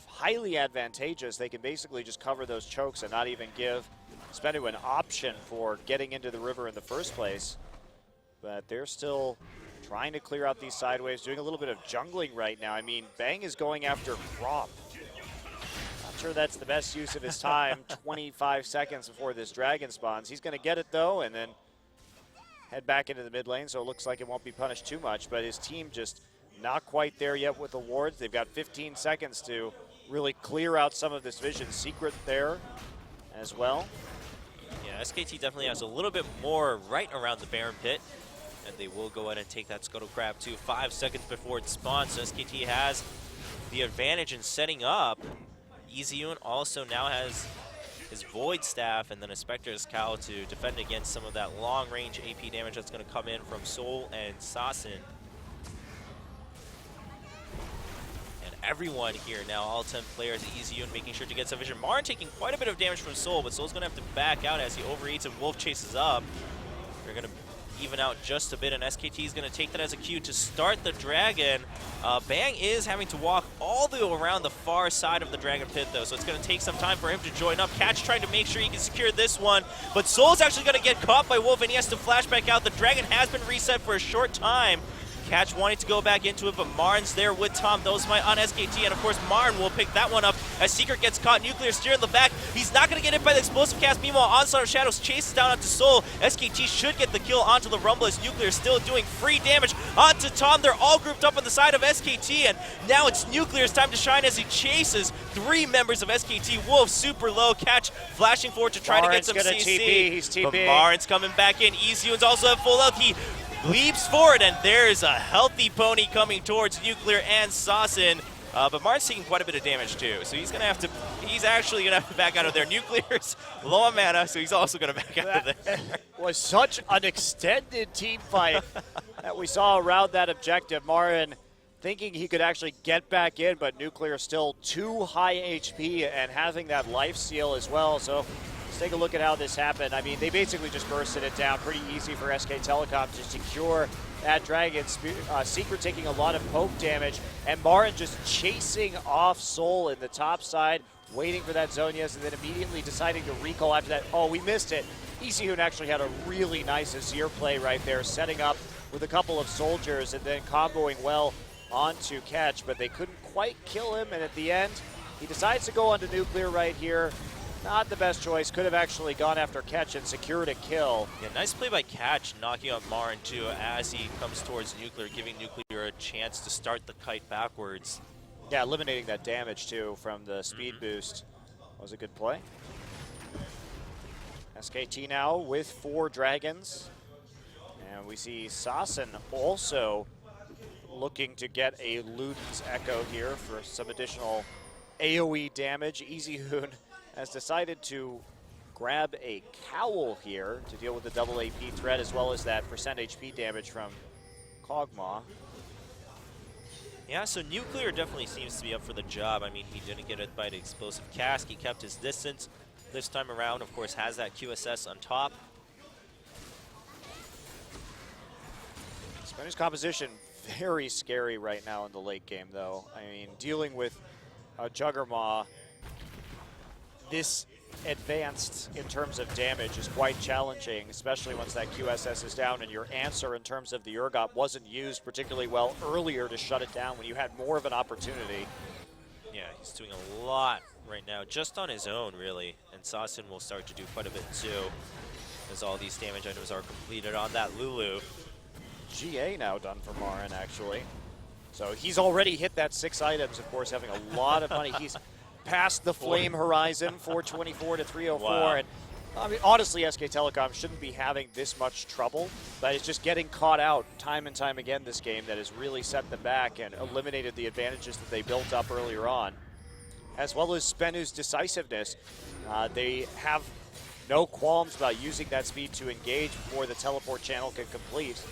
Speaker 2: highly advantageous. They can basically just cover those chokes and not even give SBENU an option for getting into the river in the first place. But they're still trying to clear out these sideways, doing a little bit of jungling right now. I mean, Bang is going after Crop. Not sure that's the best use of his time, 25 seconds before this dragon spawns. He's going to get it, though, and then head back into the mid lane, so it looks like it won't be punished too much. But his team just not quite there yet with the wards. They've got 15 seconds to really clear out some of this vision. Secret there as well.
Speaker 1: Yeah, SKT definitely has a little bit more right around the Baron pit. And they will go ahead and take that Scuttle Crab too. 5 seconds before it spawns, so SKT has the advantage in setting up. EasyUn also now has his Void Staff and then a Spectre's Cowl to defend against some of that long-range AP damage that's going to come in from Soul and Sasin. And everyone here now, all 10 players, EasyUn making sure to get some vision. Marin taking quite a bit of damage from Soul, but Soul's going to have to back out as he overeats and Wolf chases up. They're going to even out just a bit, and SKT is going to take that as a cue to start the dragon. Bang is having to walk all the way around the far side of the dragon pit, though, so it's going to take some time for him to join up. Catch trying to make sure he can secure this one, but Soul's actually going to get caught by Wolf, and he has to flash back out. The dragon has been reset for a short time. Catch wanting to go back into it, but Marin's there with Tom. Those might on SKT, and of course Marin will pick that one up as Secret gets caught. Nuclear steer in the back. He's not going to get hit by the explosive cast. Meanwhile, Onslaught of Shadows chases down onto Soul. SKT should get the kill onto the Rumble as Nuclear still doing free damage onto Tom. They're all grouped up on the side of SKT, and now it's Nuclear's time to shine as he chases 3 members of SKT. Wolf super low. Catch flashing forward to try
Speaker 2: Marin's
Speaker 1: to get some CC.
Speaker 2: TP. He's TP.
Speaker 1: But Marin's coming back in. EasyUn's also at full health. He leaps forward, and there's a healthy pony coming towards Nuclear and Sasin. But Marin's taking quite a bit of damage too, so he's actually gonna have to back out of there. Nuclear's low on mana, so he's also gonna back out of there.
Speaker 2: Was such an extended team fight that we saw around that objective. Marin thinking he could actually get back in, but Nuclear still too high HP and having that life steal as well. So let's take a look at how this happened. I mean, they basically just bursted it down. Pretty easy for SK Telecom to secure that dragon. Secret taking a lot of poke damage, and Marin just chasing off Soul in the top side, waiting for that Zhonya's, and then immediately deciding to recall after that. Oh, we missed it. EasyUn actually had a really nice Azir play right there, setting up with a couple of soldiers and then comboing well onto Catch, but they couldn't quite kill him, and at the end, he decides to go onto Nuclear right here. Not the best choice. Could have actually gone after Catch and secured a kill.
Speaker 1: Yeah, nice play by Catch, knocking out Marin too as he comes towards Nuclear, giving Nuclear a chance to start the kite backwards.
Speaker 2: Yeah, eliminating that damage too from the speed boost was a good play. SKT now with 4 dragons. And we see Sasin also looking to get a Luden's Echo here for some additional AoE damage. EasyHoon has decided to grab a Cowl here to deal with the double AP threat, as well as that percent HP damage from Kog'Maw.
Speaker 1: Yeah, so Nuclear definitely seems to be up for the job. I mean, he didn't get hit by the explosive cask. He kept his distance. This time around, of course, has that QSS on top.
Speaker 2: SBENU's composition very scary right now in the late game, though. I mean, dealing with a Juggermaw this advanced in terms of damage is quite challenging, especially once that QSS is down and your answer in terms of the Urgot wasn't used particularly well earlier to shut it down when you had more of an opportunity.
Speaker 1: Yeah, he's doing a lot right now, just on his own, really. And Sasin will start to do quite a bit, too, as all these damage items are completed on that Lulu.
Speaker 2: GA now done for Marin, actually. So he's already hit that 6 items, of course, having a lot of money. He's past the flame horizon, 424 to 304.
Speaker 1: Wow.
Speaker 2: And I mean, honestly, SK Telecom shouldn't be having this much trouble, but it's just getting caught out time and time again this game that has really set them back and eliminated the advantages that they built up earlier on. As well as SBENU's decisiveness. They have no qualms about using that speed to engage before the teleport channel can complete.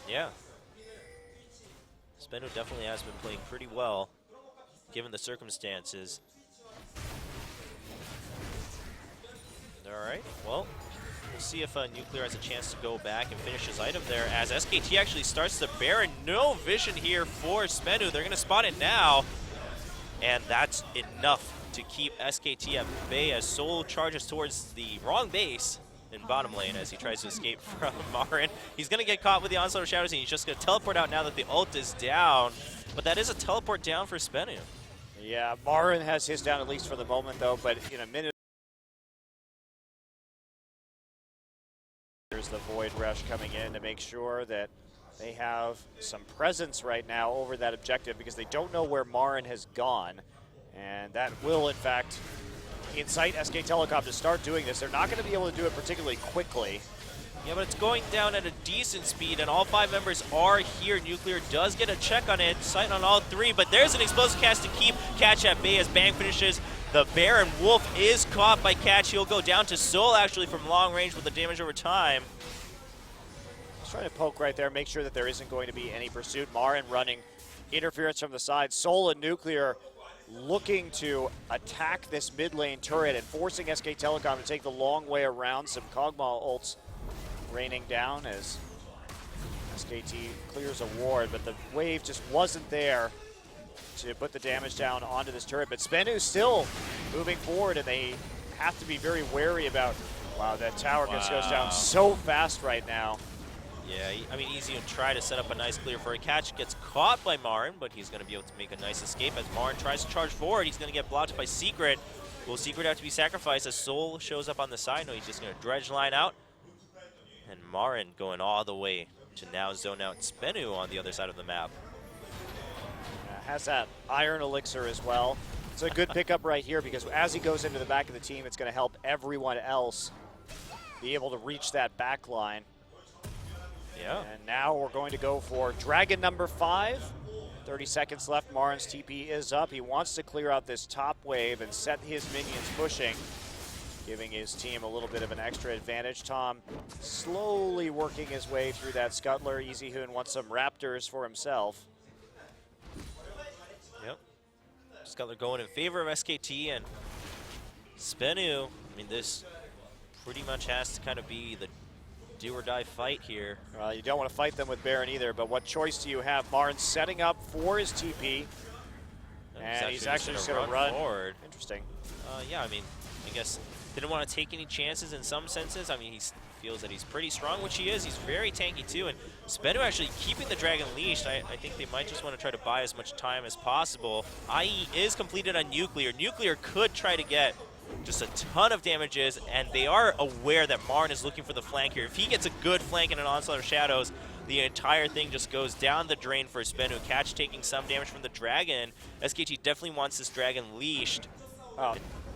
Speaker 1: Yeah. SBENU definitely has been playing pretty well, given the circumstances. All right, well, we'll see if Nuclear has a chance to go back and finish his item there, as SKT actually starts the Baron. No vision here for SBENU. They're going to spot it now, and that's enough to keep SKT at bay as Soul charges towards the wrong base in bottom lane as he tries to escape from Marin. He's going to get caught with the Onslaught of Shadows, and he's just going to teleport out now that the ult is down. But that is a teleport down for SBENU.
Speaker 2: Yeah, Marin has his down at least for the moment, though, but in a minute, there's the Void Rush coming in to make sure that they have some presence right now over that objective, because they don't know where Marin has gone. And that will, in fact, incite SK Telecom to start doing this. They're not going to be able to do it particularly quickly.
Speaker 1: Yeah, but it's going down at a decent speed, and all 5 members are here. Nuclear does get a check on it, sighting on all 3, but there's an explosive cast to keep Catch at bay as Bang finishes the Baron. Wolf is caught by Catch. He'll go down to Soul, actually, from long range with the damage over time.
Speaker 2: He's trying to poke right there, make sure that there isn't going to be any pursuit. Marin running interference from the side. Soul and Nuclear looking to attack this mid lane turret and forcing SK Telecom to take the long way around. Some Kog'Maw ults raining down as SKT clears a ward, but the wave just wasn't there to put the damage down onto this turret. But SBENU still moving forward, and they have to be very wary about, wow, that tower just goes down so fast right now.
Speaker 1: Yeah, I mean, Easy and try to set up a nice clear for a Catch. Gets caught by Marin, but he's going to be able to make a nice escape as Marin tries to charge forward. He's going to get blocked by Secret. Will Secret have to be sacrificed as Soul shows up on the side? No, he's just going to dredge line out. And Marin going all the way to now zone out SBENU on the other side of the map.
Speaker 2: Has that Iron Elixir as well. It's a good pickup right here, because as he goes into the back of the team, it's going to help everyone else be able to reach that back line.
Speaker 1: Yeah.
Speaker 2: And now we're going to go for Dragon number 5. 30 seconds left. Marin's TP is up. He wants to clear out this top wave and set his minions pushing, giving his team a little bit of an extra advantage. Tom slowly working his way through that Scuttler. EasyHoon wants some Raptors for himself.
Speaker 1: Yep. Scuttler going in favor of SKT, and SBENU, I mean, this pretty much has to kind of be the do or die fight here.
Speaker 2: You don't want to fight them with Baron either, but what choice do you have? Marin setting up for his TP, and he's actually just going to run forward. Interesting.
Speaker 1: Yeah, I mean, I guess didn't want to take any chances in some senses. I mean, he feels that he's pretty strong, which he is. He's very tanky too, and SBENU actually keeping the Dragon leashed. I think they might just want to try to buy as much time as possible. IE is completed on Nuclear. Nuclear could try to get just a ton of damages, and they are aware that Marin is looking for the flank here. If he gets a good flank and an Onslaught of Shadows, the entire thing just goes down the drain for SBENU. Catch taking some damage from the Dragon. SKT definitely wants this Dragon leashed.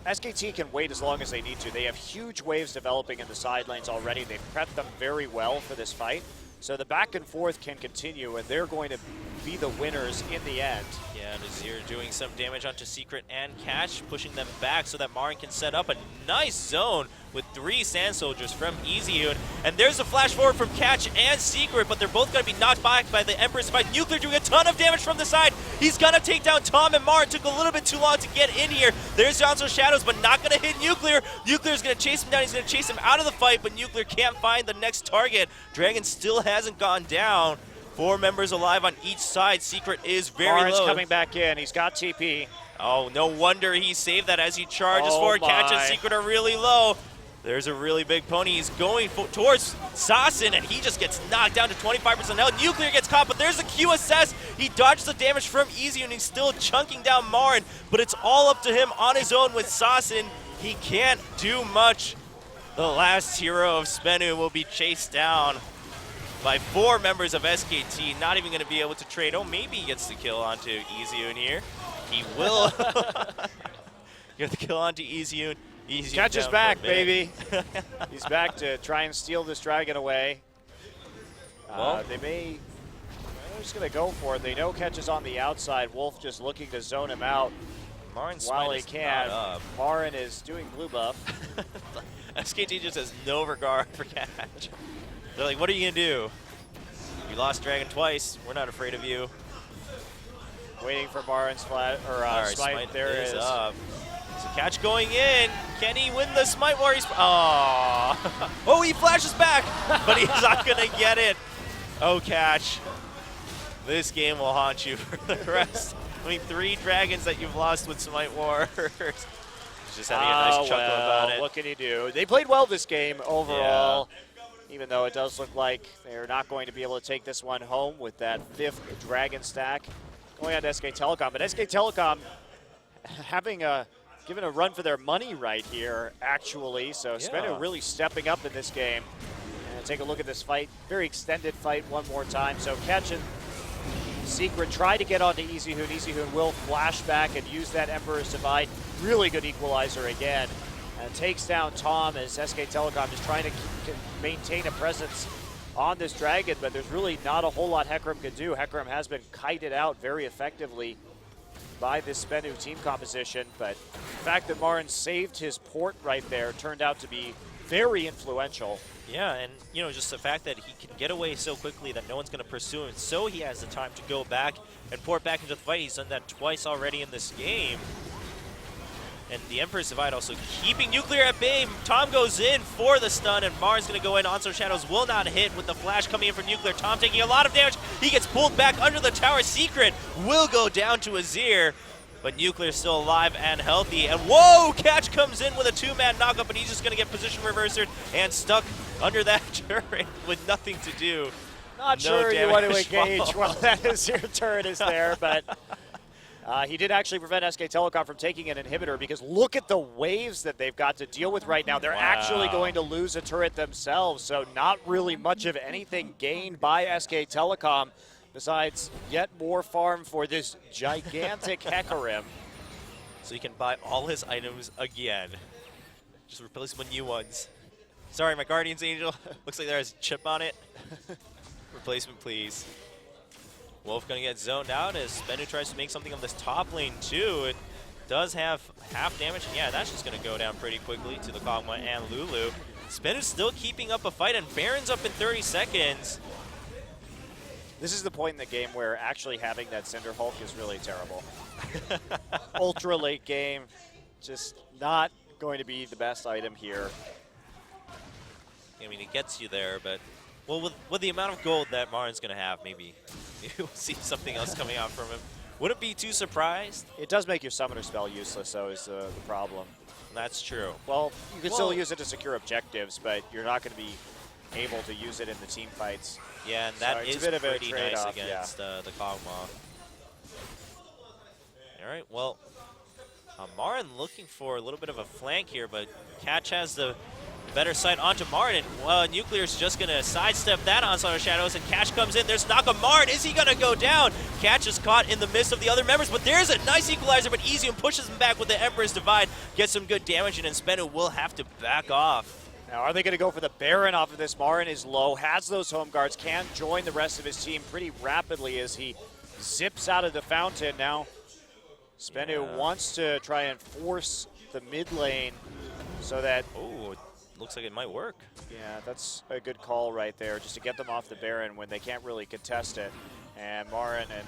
Speaker 2: SKT can wait as long as they need to. They have huge waves developing in the side lanes already. They've prepped them very well for this fight. So the back and forth can continue, and they're going to be the winners in the end.
Speaker 1: Yeah, and Azir doing some damage onto Secret and Catch, pushing them back so that Marin can set up a nice zone with 3 Sand Soldiers from EasyHoon. And there's a flash forward from Catch and Secret, but they're both going to be knocked back by the Emperor's Fight. Nuclear doing a ton of damage from the side. He's going to take down Tom, and Marin took a little bit too long to get in here. There's Johnson Shadows, but not going to hit Nuclear. Nuclear's going to chase him down. He's going to chase him out of the fight, but Nuclear can't find the next target. Dragon still hasn't gone down. 4 members alive on each side. Secret is very
Speaker 2: Marin's
Speaker 1: low.
Speaker 2: coming back in. He's got TP.
Speaker 1: Oh, no wonder he saved that as he charges
Speaker 2: Oh
Speaker 1: forward. Catch and
Speaker 2: my.
Speaker 1: Secret are really low. There's a really big pony. He's going towards Sasin, and he just gets knocked down to 25% health. Nuclear gets caught, but there's a Q assess. He dodges the damage from Easy, and he's still chunking down Marin, but it's all up to him on his own with Sasin. He can't do much. The last hero of SBENU will be chased down by 4 members of SKT, not even going to be able to trade. Oh, maybe he gets the kill onto EasyHoon here. He will get the kill onto EasyHoon.
Speaker 2: Catch is back, baby. He's back to try and steal this dragon away.
Speaker 1: Well,
Speaker 2: they're just going to go for it. They know Catch is on the outside. Wolf just looking to zone him out
Speaker 1: Marin's
Speaker 2: while
Speaker 1: smite
Speaker 2: he
Speaker 1: is
Speaker 2: can.
Speaker 1: not up.
Speaker 2: Marin is doing blue buff.
Speaker 1: SKT just has no regard for Catch. They're like, what are you going to do? You lost Dragon twice. We're not afraid of you.
Speaker 2: Waiting for Marin's smite.
Speaker 1: Smite
Speaker 2: There it is.
Speaker 1: Up. So Catch going in. Can he win the smite war? Oh, he flashes back, but he's not going to get it. Oh, Catch. This game will haunt you for the rest. I mean, 3 dragons that you've lost with Smite Wars. He's just having a nice chuckle about it.
Speaker 2: What can you do? They played well this game overall. Yeah. Even though it does look like they're not going to be able to take this one home with that 5th dragon stack going on to SK Telecom. But SK Telecom given a run for their money right here, actually. So SBENU really stepping up in this game. And take a look at this fight. Very extended fight one more time. So Catch and Secret try to get onto EasyHoon. EasyHoon will flash back and use that Emperor's Divide. Really good equalizer again. And takes down Tom as SK Telecom is trying to maintain a presence on this dragon, but there's really not a whole lot Hecarim could do. Hecarim has been kited out very effectively by this SBENU team composition, but the fact that Marin saved his port right there turned out to be very influential.
Speaker 1: Yeah, and just the fact that he can get away so quickly that no one's going to pursue him, so he has the time to go back and port back into the fight. He's done that twice already in this game. And the Emperor's Divide also keeping Nuclear at bay. Tom goes in for the stun, and Marin's going to go in. Onslaught Shadows will not hit with the flash coming in from Nuclear. Tom taking a lot of damage. He gets pulled back under the tower. Secret will go down to Azir, but Nuclear's still alive and healthy. And whoa, Catch comes in with a 2-man knockup, and he's just going to get position reversed and stuck under that turret with nothing to do.
Speaker 2: Not sure you want to engage while that Azir turret is there, but he did actually prevent SK Telecom from taking an inhibitor, because look at the waves that they've got to deal with right now. They're actually going to lose a turret themselves, so not really much of anything gained by SK Telecom besides yet more farm for this gigantic Hecarim.
Speaker 1: So he can buy all his items again. Just replace them with new ones. Sorry, my Guardian's Angel. Looks like there has a chip on it. Replacement, please. Wolf going to get zoned out as SBENU tries to make something of this top lane too. It does have half damage, and yeah, that's just going to go down pretty quickly to the Kog'Maw and Lulu. SBENU's still keeping up a fight, and Baron's up in 30 seconds.
Speaker 2: This is the point in the game where actually having that Cinder Hulk is really terrible. Ultra late game, just not going to be the best item here.
Speaker 1: I mean, it gets you there, but well, with the amount of gold that Marin's going to have, maybe you'll see something else coming out from him. Wouldn't be too surprised.
Speaker 2: It does make your summoner spell useless, though, is the problem.
Speaker 1: That's true.
Speaker 2: Well, you can still use it to secure objectives, but you're not going to be able to use it in the team fights.
Speaker 1: Yeah, and that is
Speaker 2: a bit
Speaker 1: pretty
Speaker 2: of a
Speaker 1: nice against the Kog'Maw. All right, well, Marin looking for a little bit of a flank here, but Catch has the better sight onto Marin, and Nuclear's just going to sidestep that Onslaught of Shadows, and Catch comes in. There's knock on Marin. Is he going to go down? Catch is caught in the midst of the other members, but there's a nice equalizer, but EasyHoon pushes him back with the Emperor's Divide, gets some good damage, and SBENU will have to back off.
Speaker 2: Now, are they going to go for the Baron off of this? Marin is low, has those home guards, can join the rest of his team pretty rapidly as he zips out of the fountain now. SBENU wants to try and force the mid lane so that...
Speaker 1: Oh, looks like it might work.
Speaker 2: Yeah, that's a good call right there, just to get them off the Baron when they can't really contest it. And Marin and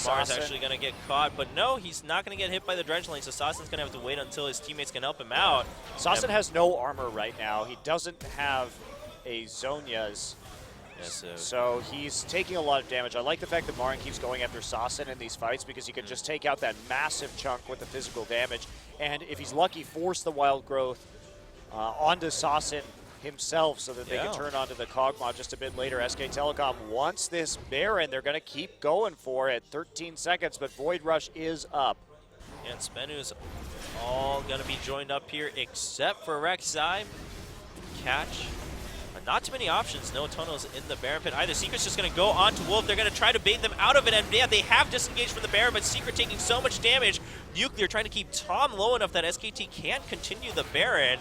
Speaker 1: Marin's actually going to get caught, but no, he's not going to get hit by the dredge lane, so Sasen's going to have to wait until his teammates can help him out.
Speaker 2: Sasen has no armor right now. He doesn't have a Zhonya's, so he's taking a lot of damage. I like the fact that Marin keeps going after Sasen in these fights because he can just take out that massive chunk with the physical damage, and if he's lucky, force the wild growth onto Sasen himself so that they can turn onto the Kog'Maw just a bit later. SK Telecom wants this Baron. They're going to keep going for it. 13 seconds, but Void Rush is up.
Speaker 1: And SBENU's all going to be joined up here except for Rek'Sai. Catch. Not too many options. No tunnels in the Baron pit either. Secret's just going to go on to Wolf. They're going to try to bait them out of it. And yeah, they have disengaged from the Baron, but Secret taking so much damage. Nuclear trying to keep Tom low enough that SKT can't continue the Baron.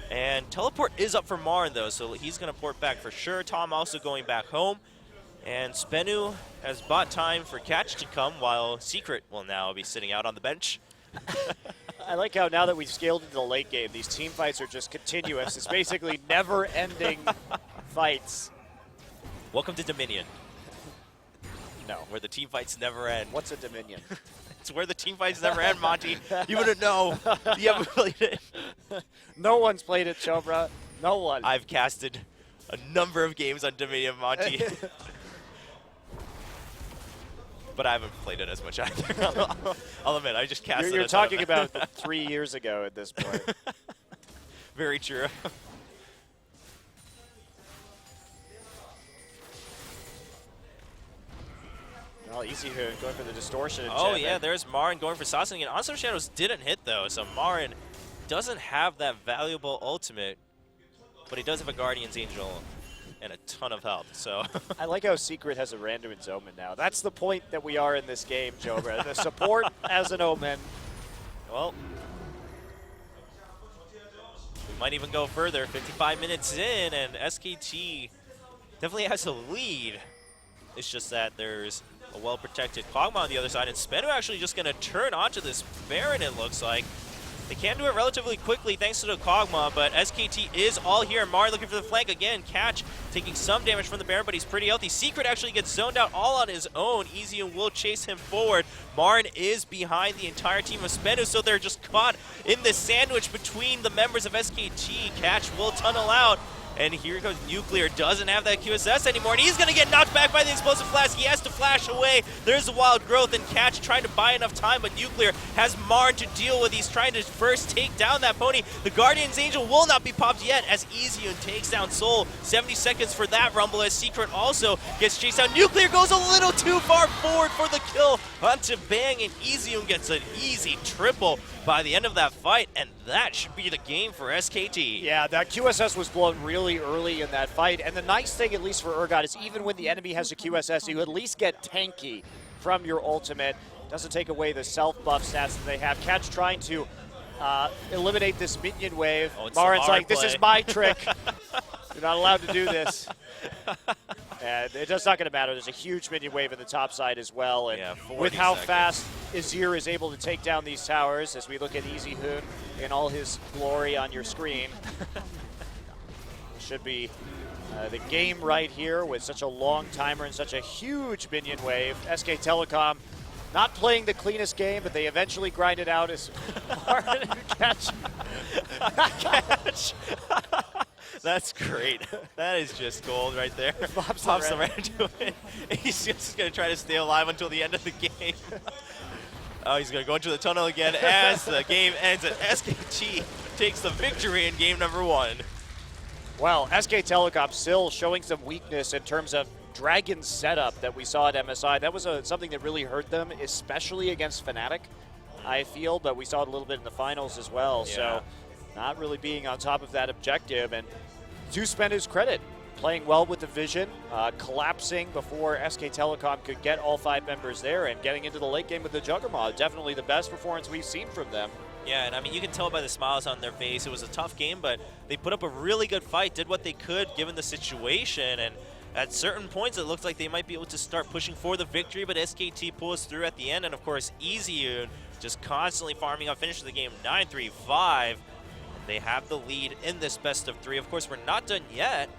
Speaker 1: And teleport is up for Marin, though, so he's going to port back for sure. Tom also going back home. And SBENU has bought time for Catch to come, while Secret will now be sitting out on the bench.
Speaker 2: I like how now that we've scaled into the late game, these team fights are just continuous. It's basically never-ending fights.
Speaker 1: Welcome to Dominion.
Speaker 2: No.
Speaker 1: Where the team fights never end.
Speaker 2: What's a Dominion?
Speaker 1: It's where the team fights never end, Monty. You wouldn't know. You haven't played it.
Speaker 2: No one's played it, Chobra. No one.
Speaker 1: I've casted a number of games on Dominion, Monty. But I haven't played it as much either. I'll admit, I just casted it.
Speaker 2: You're talking about 3 years ago at this point.
Speaker 1: Very true.
Speaker 2: Well, easy here, going for the distortion.
Speaker 1: Oh yeah, there's Marin going for Sasen again. Onslaught of Shadows didn't hit though, so Marin doesn't have that valuable ultimate, but he does have a Guardian's Angel and a ton of health, so.
Speaker 2: I like how Secret has a random Omen now. That's the point that we are in this game, Jobra. The support as an Omen.
Speaker 1: Well, we might even go further. 55 minutes in, and SKT definitely has a lead. It's just that there's a well-protected Kog'Maw on the other side, and SBENU actually just going to turn onto this Baron, it looks like. They can do it relatively quickly thanks to the Kog'Maw, but SKT is all here. Marin looking for the flank again. Catch taking some damage from the Baron, but he's pretty healthy. Secret actually gets zoned out all on his own. Easy and will chase him forward. Marin is behind the entire team of SBENU, so they're just caught in this sandwich between the members of SKT. Catch will tunnel out. And here goes Nuclear, doesn't have that QSS anymore, and he's going to get knocked back by the explosive flask. He has to flash away. There's a wild growth, and Catch trying to buy enough time, but Nuclear has Marin to deal with. He's trying to first take down that pony. The Guardian's Angel will not be popped yet as Easyun takes down Soul. 70 seconds for that Rumble as Secret also gets chased down. Nuclear goes a little too far forward for the kill onto Bang, and Easyun gets an easy triple by the end of that fight, and that should be the game for SKT.
Speaker 2: Yeah, that QSS was blown really early in that fight, and the nice thing, at least for Urgot, is even when the enemy has a QSS, you at least get tanky from your ultimate. Doesn't take away the self-buff stats that they have. Catch trying to eliminate this minion wave. Marin's like, this is my trick. You're not allowed to do this. And it's not going to matter. There's a huge minion wave in the top side as well. And with how fast Azir is able to take down these towers, as we look at Easy Hoon in all his glory on your screen, should be the game right here with such a long timer and such a huge minion wave. SK Telecom not playing the cleanest game, but they eventually grind it out as Marin and Catch.
Speaker 1: Catch. That's great. That is just gold right there. Pops around to it. He's just going to try to stay alive until the end of the game. Oh, he's going to go into the tunnel again as the game ends, and SKT takes the victory in game number 1.
Speaker 2: Well, SK Telecom still showing some weakness in terms of Dragon setup that we saw at MSI. That was something that really hurt them, especially against Fnatic, I feel, but we saw it a little bit in the finals as well. Yeah. So not really being on top of that objective, and to SBENU's credit, playing well with the vision, collapsing before SK Telecom could get all 5 members there, and getting into the late game with the Juggernaut. Definitely the best performance we've seen from them.
Speaker 1: Yeah, and I mean, you can tell by the smiles on their face. It was a tough game, but they put up a really good fight, did what they could given the situation, and At certain points, it looks like they might be able to start pushing for the victory, but SKT pulls through at the end, and of course, Easy just constantly farming up, finishing the game 9-3-5. They have the lead in this best of 3. Of course, we're not done yet.